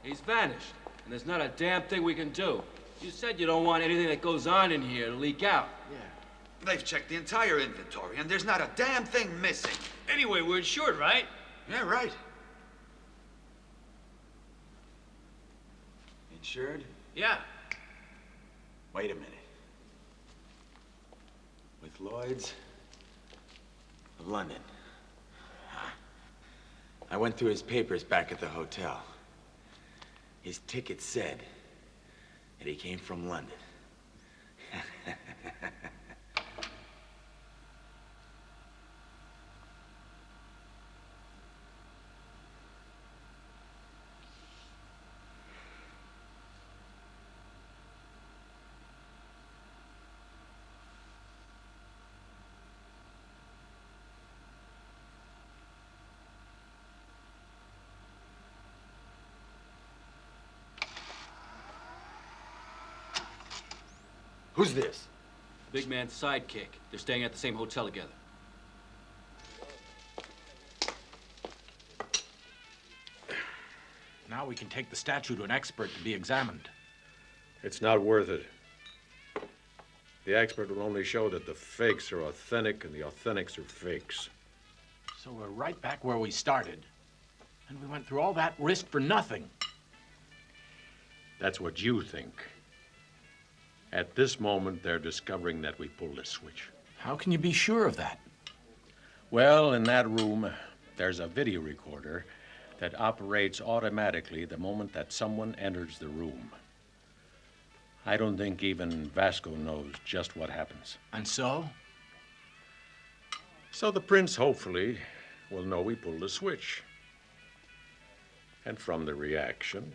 He's vanished, and there's not a damn thing we can do. You said you don't want anything that goes on in here to leak out. Yeah. They've checked the entire inventory, and there's not a damn thing missing. Anyway, we're insured, right? Yeah, right. Insured? Yeah. Wait a minute. With Lloyd's of London. Huh. I went through his papers back at the hotel. His ticket said that he came from London. Who's this? The big man's sidekick. They're staying at the same hotel together. Now we can take the statue to an expert to be examined. It's not worth it. The expert will only show that the fakes are authentic and the authentics are fakes. So we're right back where we started. And we went through all that risk for nothing. That's what you think. At this moment, they're discovering that we pulled a switch. How can you be sure of that? Well, in that room, there's a video recorder that operates automatically the moment that someone enters the room. I don't think even Vasco knows just what happens. And so? So the prince, hopefully, will know we pulled a switch. And from the reaction,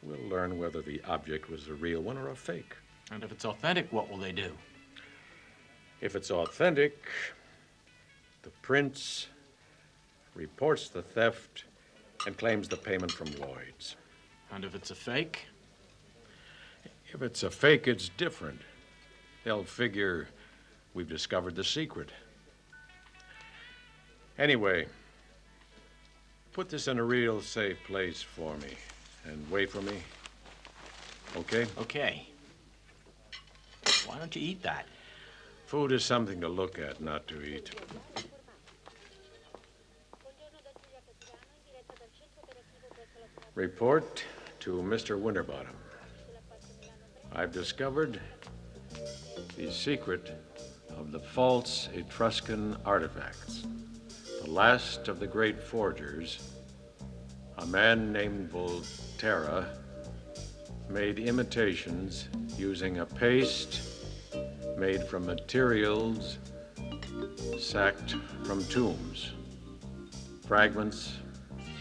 we'll learn whether the object was a real one or a fake. And if it's authentic, what will they do? If it's authentic, the prince reports the theft and claims the payment from Lloyd's. And if it's a fake? If it's a fake, it's different. They'll figure we've discovered the secret. Anyway, put this in a real safe place for me and wait for me. Okay? Okay. Why don't you eat that? Food is something to look at, not to eat. Report to Mr. Winterbottom. I've discovered the secret of the false Etruscan artifacts. The last of the great forgers, a man named Volterra, made imitations using a paste made from materials sacked from tombs, fragments,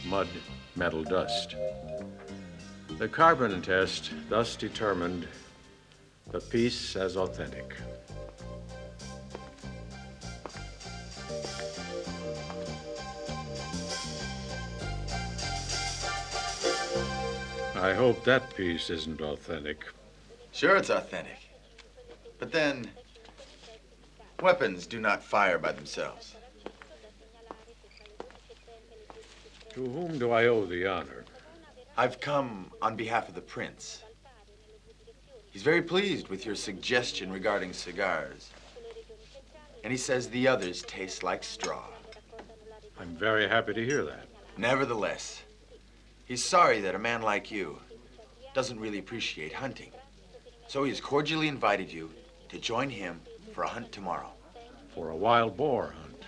mud, metal dust. The carbon test thus determined the piece as authentic. I hope that piece isn't authentic. Sure, it's authentic. But then, weapons do not fire by themselves. To whom do I owe the honor? I've come on behalf of the prince. He's very pleased with your suggestion regarding cigars. And he says the others taste like straw. I'm very happy to hear that. Nevertheless, he's sorry that a man like you doesn't really appreciate hunting. So he has cordially invited you to join him for a hunt tomorrow. For a wild boar hunt?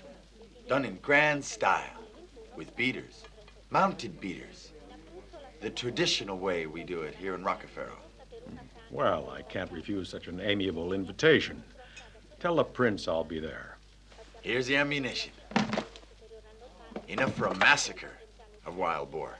Done in grand style, with beaters, mounted beaters. The traditional way we do it here in Rockefeller. Well, I can't refuse such an amiable invitation. Tell the prince I'll be there. Here's the ammunition. Enough for a massacre of wild boar.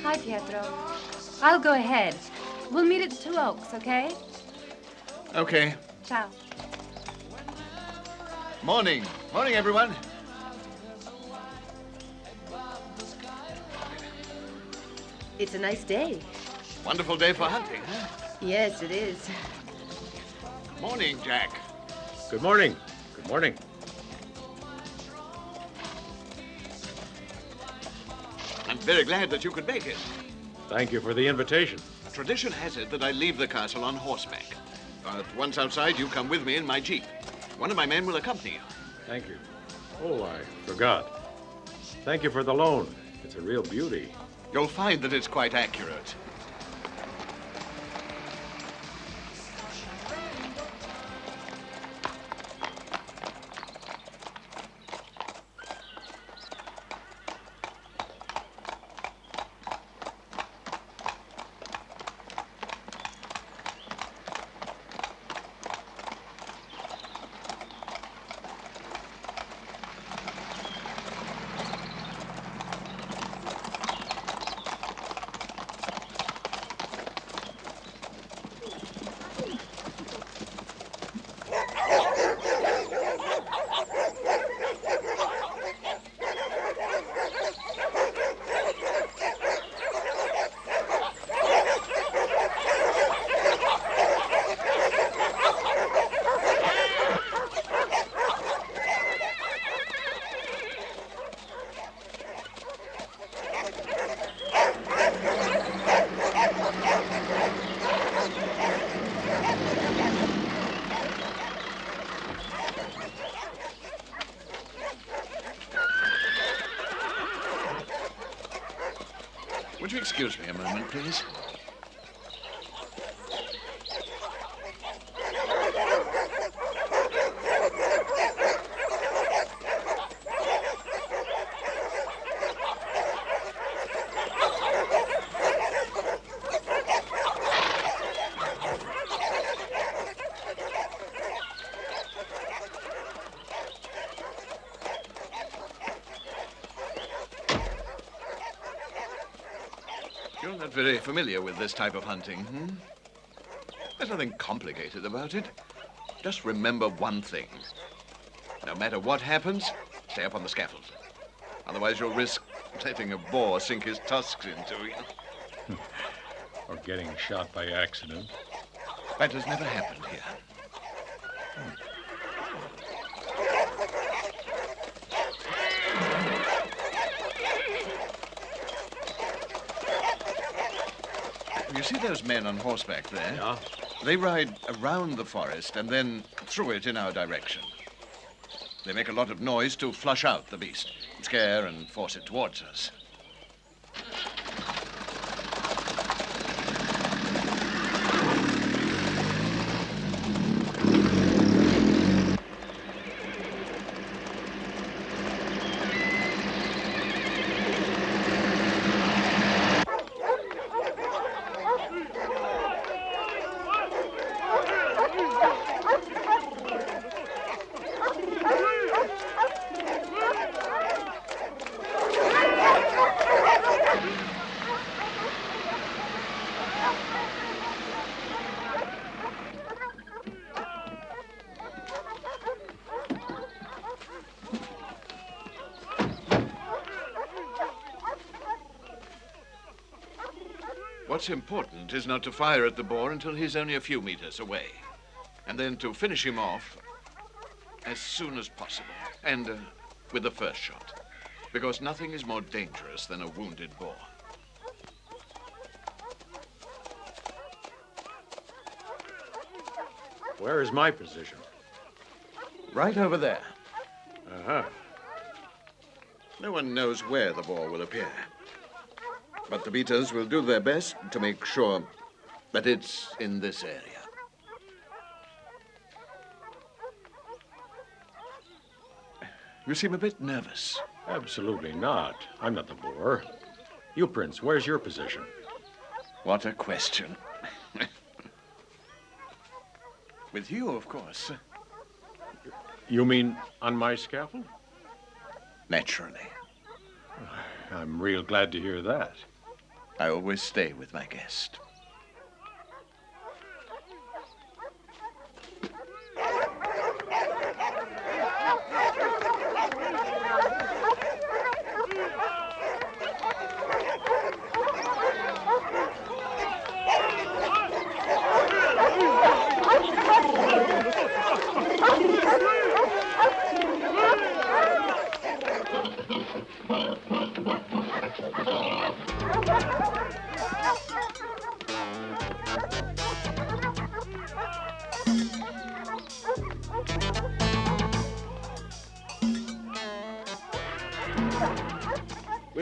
Hi, Pietro. I'll go ahead. We'll meet at Two Oaks, okay? Okay. Ciao. Morning. Morning, everyone. It's a nice day. Wonderful day for hunting, huh? Yes, it is. Morning, Jack. Good morning. Good morning. I'm very glad that you could make it. Thank you for the invitation. Tradition has it that I leave the castle on horseback. But once outside, you come with me in my jeep. One of my men will accompany you. Thank you. Oh, I forgot. Thank you for the loan. It's a real beauty. You'll find that it's quite accurate. Would you excuse me a moment, please? You're not very familiar with this type of hunting, hmm? There's nothing complicated about it. Just remember one thing. No matter what happens, stay up on the scaffold. Otherwise you'll risk letting a boar sink his tusks into you. Or getting shot by accident. That has never happened here. You see those men on horseback there? Yeah. They ride around the forest and then through it in our direction. They make a lot of noise to flush out the beast, scare and force it towards us. What's important is not to fire at the boar until he's only a few meters away. And then to finish him off as soon as possible. And with the first shot. Because nothing is more dangerous than a wounded boar. Where is my position? Right over there. Uh-huh. No one knows where the boar will appear. But the beaters will do their best to make sure that it's in this area. You seem a bit nervous. Absolutely not. I'm not the boar. You, Prince, where's your position? What a question. With you, of course. You mean on my scaffold? Naturally. I'm real glad to hear that. I always stay with my guest.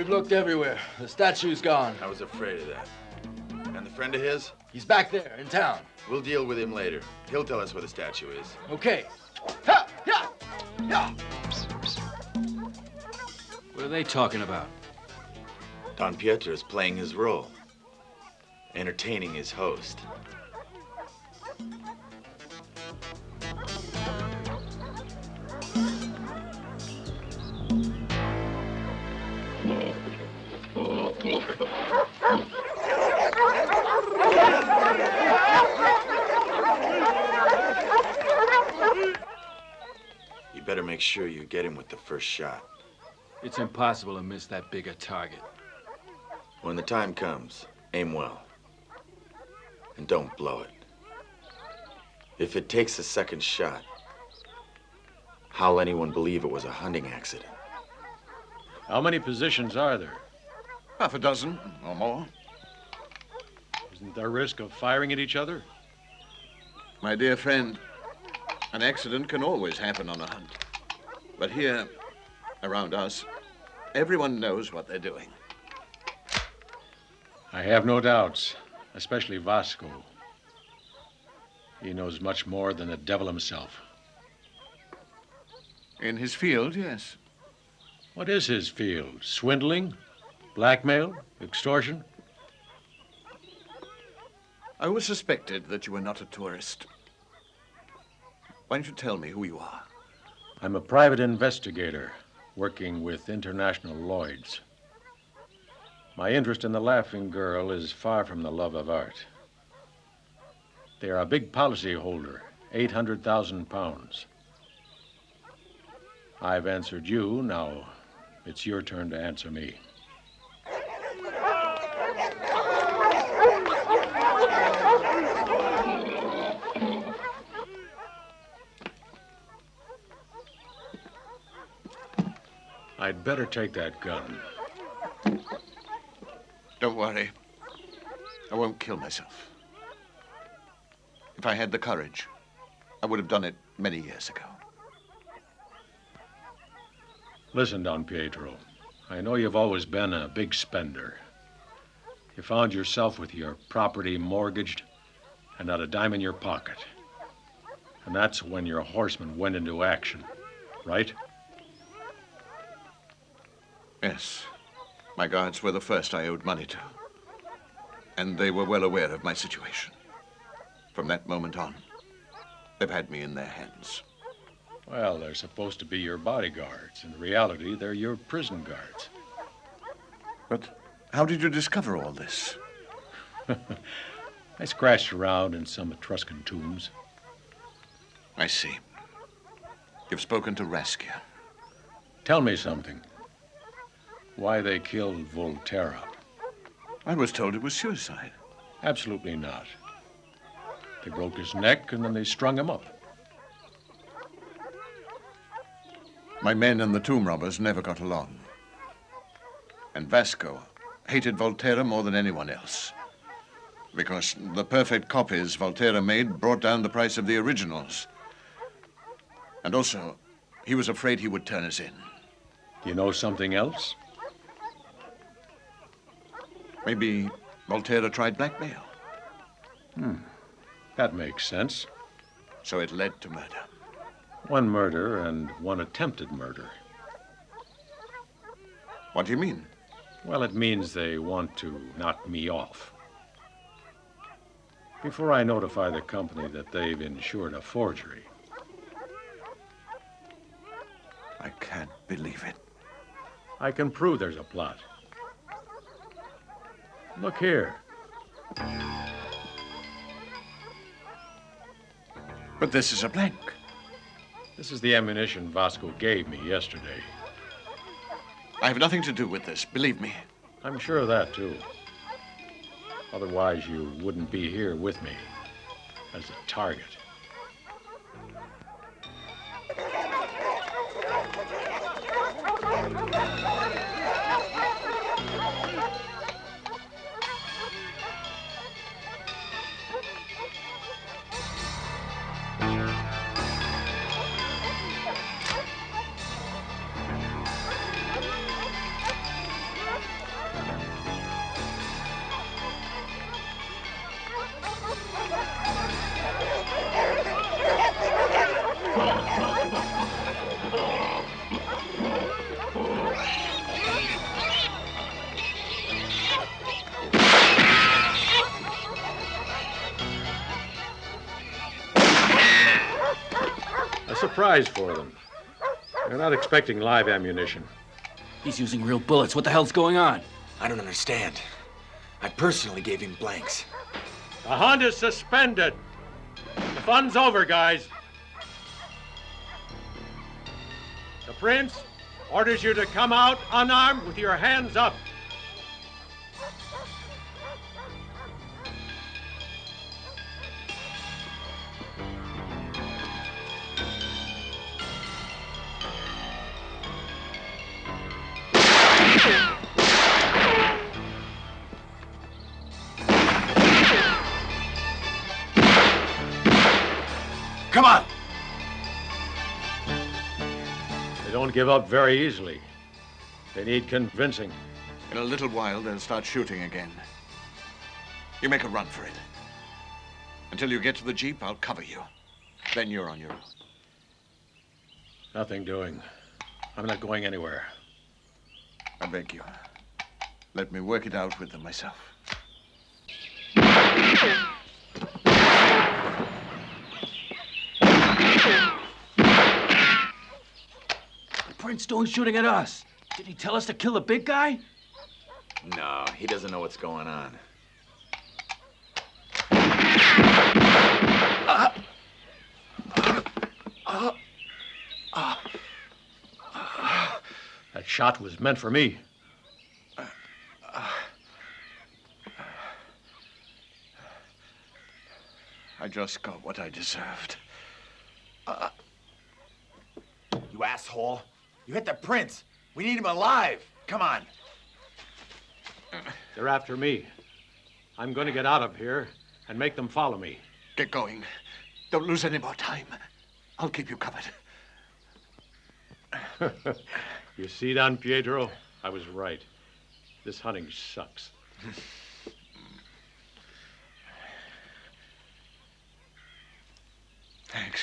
We've looked everywhere. The statue's gone. I was afraid of that. And the friend of his? He's back there, in town. We'll deal with him later. He'll tell us where the statue is. Okay. Ha! Yeah! Yeah! What are they talking about? Don Pietro is playing his role, entertaining his host. You better make sure you get him with the first shot. It's impossible to miss that big a target. When the time comes, aim well. And don't blow it. If it takes a second shot, how'll anyone believe it was a hunting accident? How many positions are there? Half a dozen or more. Isn't there risk of firing at each other? My dear friend, an accident can always happen on a hunt. But here, around us, everyone knows what they're doing. I have no doubts, especially Vasco. He knows much more than the devil himself. In his field, yes. What is his field? Swindling? Blackmail? Extortion? I always suspected that you were not a tourist. Why don't you tell me who you are? I'm a private investigator working with International Lloyds. My interest in the Laughing Girl is far from the love of art. They are a big policy holder, 800,000 pounds. I've answered you, now it's your turn to answer me. I'd better take that gun. Don't worry. I won't kill myself. If I had the courage, I would have done it many years ago. Listen, Don Pietro, I know you've always been a big spender. You found yourself with your property mortgaged and not a dime in your pocket. And that's when your horsemen went into action, right? Yes. My guards were the first I owed money to. And they were well aware of my situation. From that moment on, they've had me in their hands. Well, they're supposed to be your bodyguards. In reality, they're your prison guards. But how did you discover all this? I scratched around in some Etruscan tombs. I see. You've spoken to Raskia. Tell me something. Why they killed Volterra? I was told it was suicide. Absolutely not. They broke his neck and then they strung him up. My men and the tomb robbers never got along. And Vasco hated Volterra more than anyone else. Because the perfect copies Volterra made brought down the price of the originals. And also, he was afraid he would turn us in. You know something else? Maybe Volterra tried blackmail. That makes sense. So it led to murder. One murder and one attempted murder. What do you mean? Well, it means they want to knock me off. Before I notify the company that they've insured a forgery. I can't believe it. I can prove there's a plot. Look here. But this is a blank. This is the ammunition Vasco gave me yesterday. I have nothing to do with this, believe me. I'm sure of that, too. Otherwise, you wouldn't be here with me as a target. surprise for them. They're not expecting live ammunition. He's using real bullets. What the hell's going on? I don't understand. I personally gave him blanks. The hunt is suspended. The fun's over, guys. The prince orders you to come out unarmed with your hands up. Come on! They don't give up very easily. They need convincing. In a little while, they'll start shooting again. You make a run for it. Until you get to the Jeep, I'll cover you. Then you're on your own. Nothing doing. I'm not going anywhere. I beg you. Let me work it out with them myself. The Prince doing shooting at us. Did he tell us to kill the big guy? No, he doesn't know what's going on. That shot was meant for me. I just got what I deserved. You asshole. You hit the prince. We need him alive. Come on. They're after me. I'm going to get out of here and make them follow me. Get going. Don't lose any more time. I'll keep you covered. You see, Don Pietro? I was right. This hunting sucks. Thanks.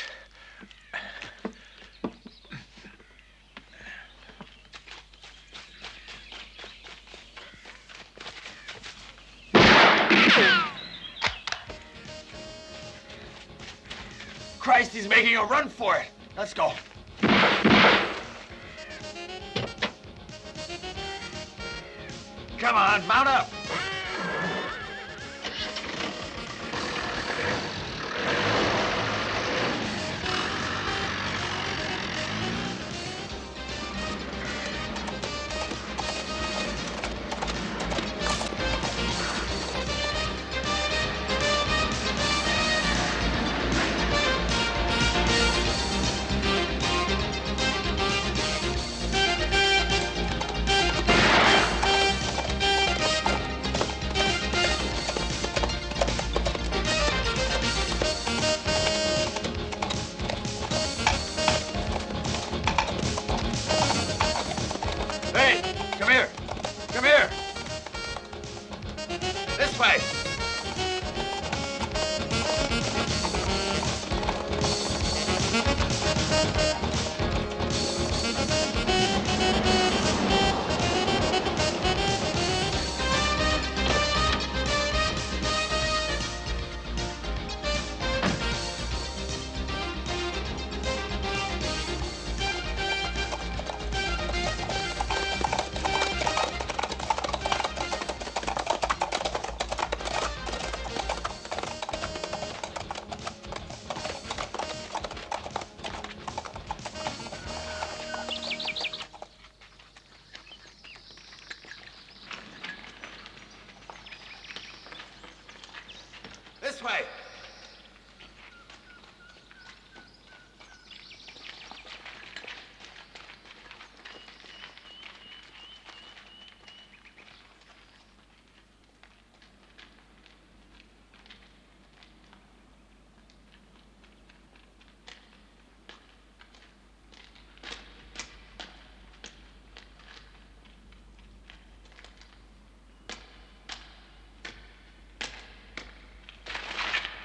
Christ, he's making a run for it. Let's go. Come on, mount up. Hey, come here. Come here. This way. This way.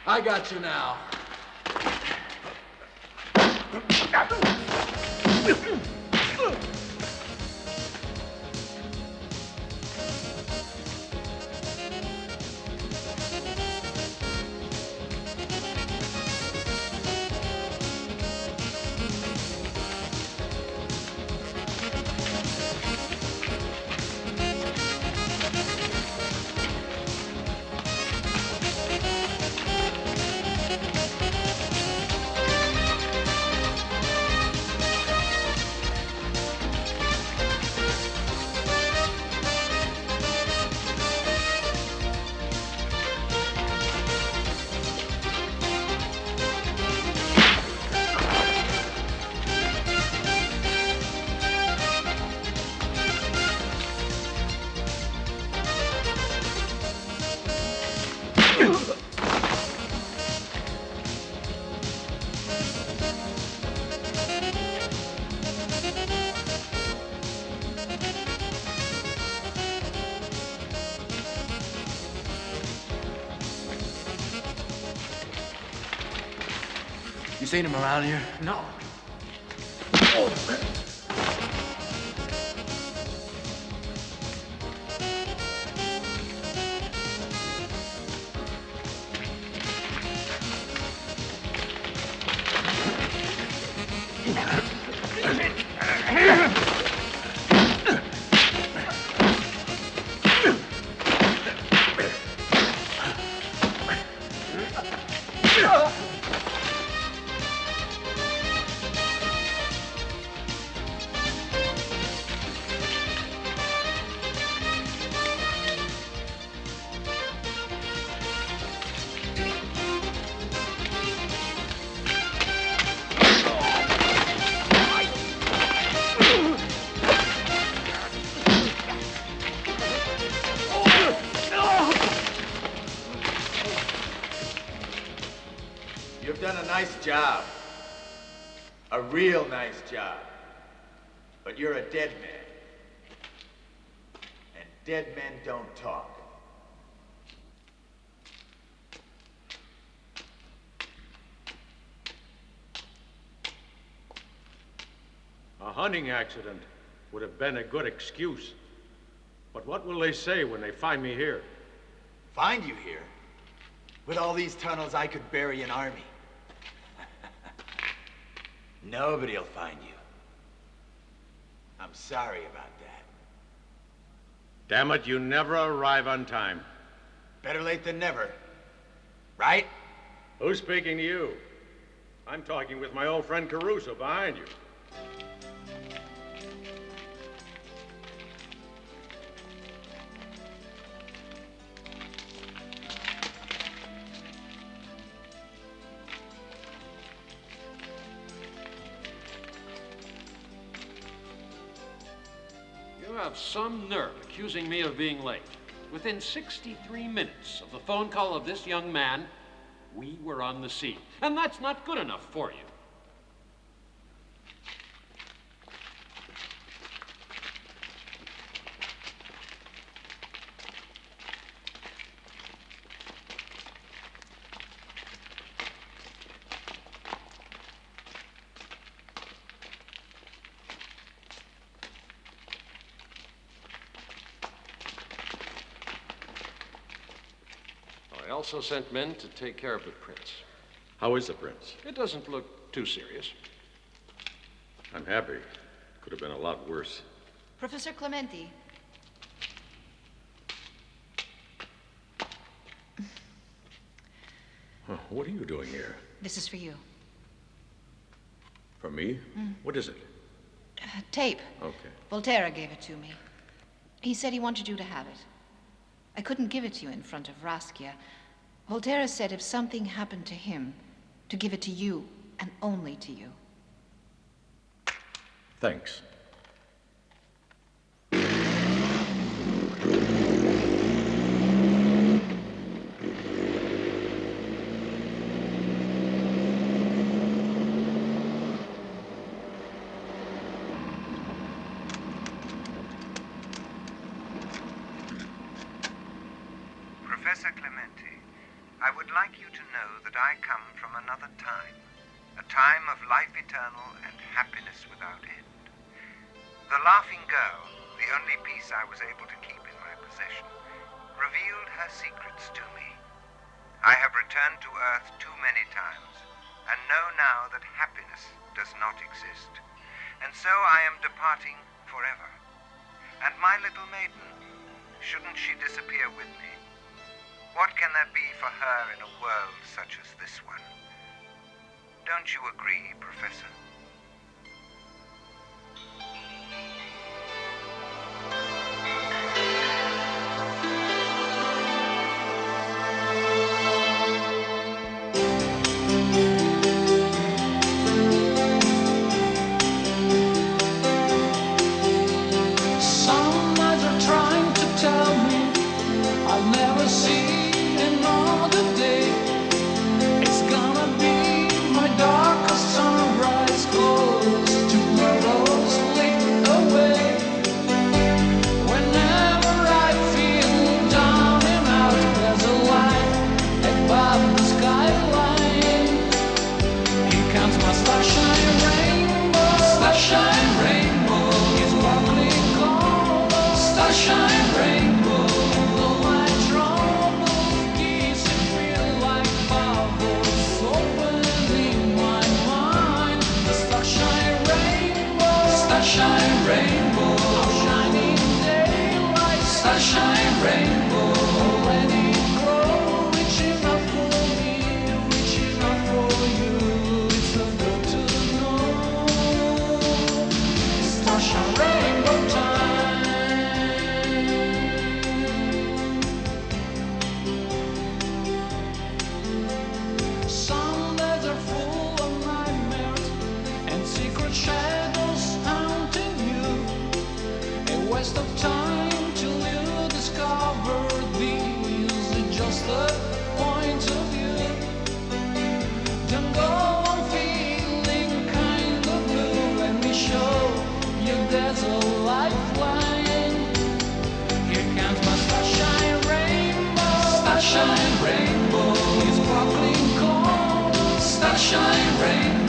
I got you now. You seen him around here? No. You've done a nice job. A real nice job. But you're a dead man. And dead men don't talk. A hunting accident would have been a good excuse. But what will they say when they find me here? Find you here? With all these tunnels, I could bury an army. Nobody'll find you. I'm sorry about that. Damn it, you never arrive on time. Better late than never. Right? Who's speaking to you? I'm talking with my old friend Caruso behind you. You have some nerve accusing me of being late. Within 63 minutes of the phone call of this young man, we were on the scene. And that's not good enough for you. I also sent men to take care of the prince. How is the prince? It doesn't look too serious. I'm happy. Could have been a lot worse. Professor Clementi. Huh, what are you doing here? This is for you. For me? What is it? Tape. Okay. Voltaire gave it to me. He said he wanted you to have it. I couldn't give it to you in front of Raskia. Voltaire said if something happened to him, to give it to you, and only to you. Thanks. Professor Clementi, I would like you to know that I come from another time, a time of life eternal and happiness without end. The Laughing Girl, the only piece I was able to keep in my possession, revealed her secrets to me. I have returned to Earth too many times, and know now that happiness does not exist. And so I am departing forever. And my little maiden, shouldn't she disappear with me? What can there be for her in a world such as this one? Don't you agree, Professor? Some eyes are trying to tell me I'll never see another day. It's gonna be my darkest sunrise. train.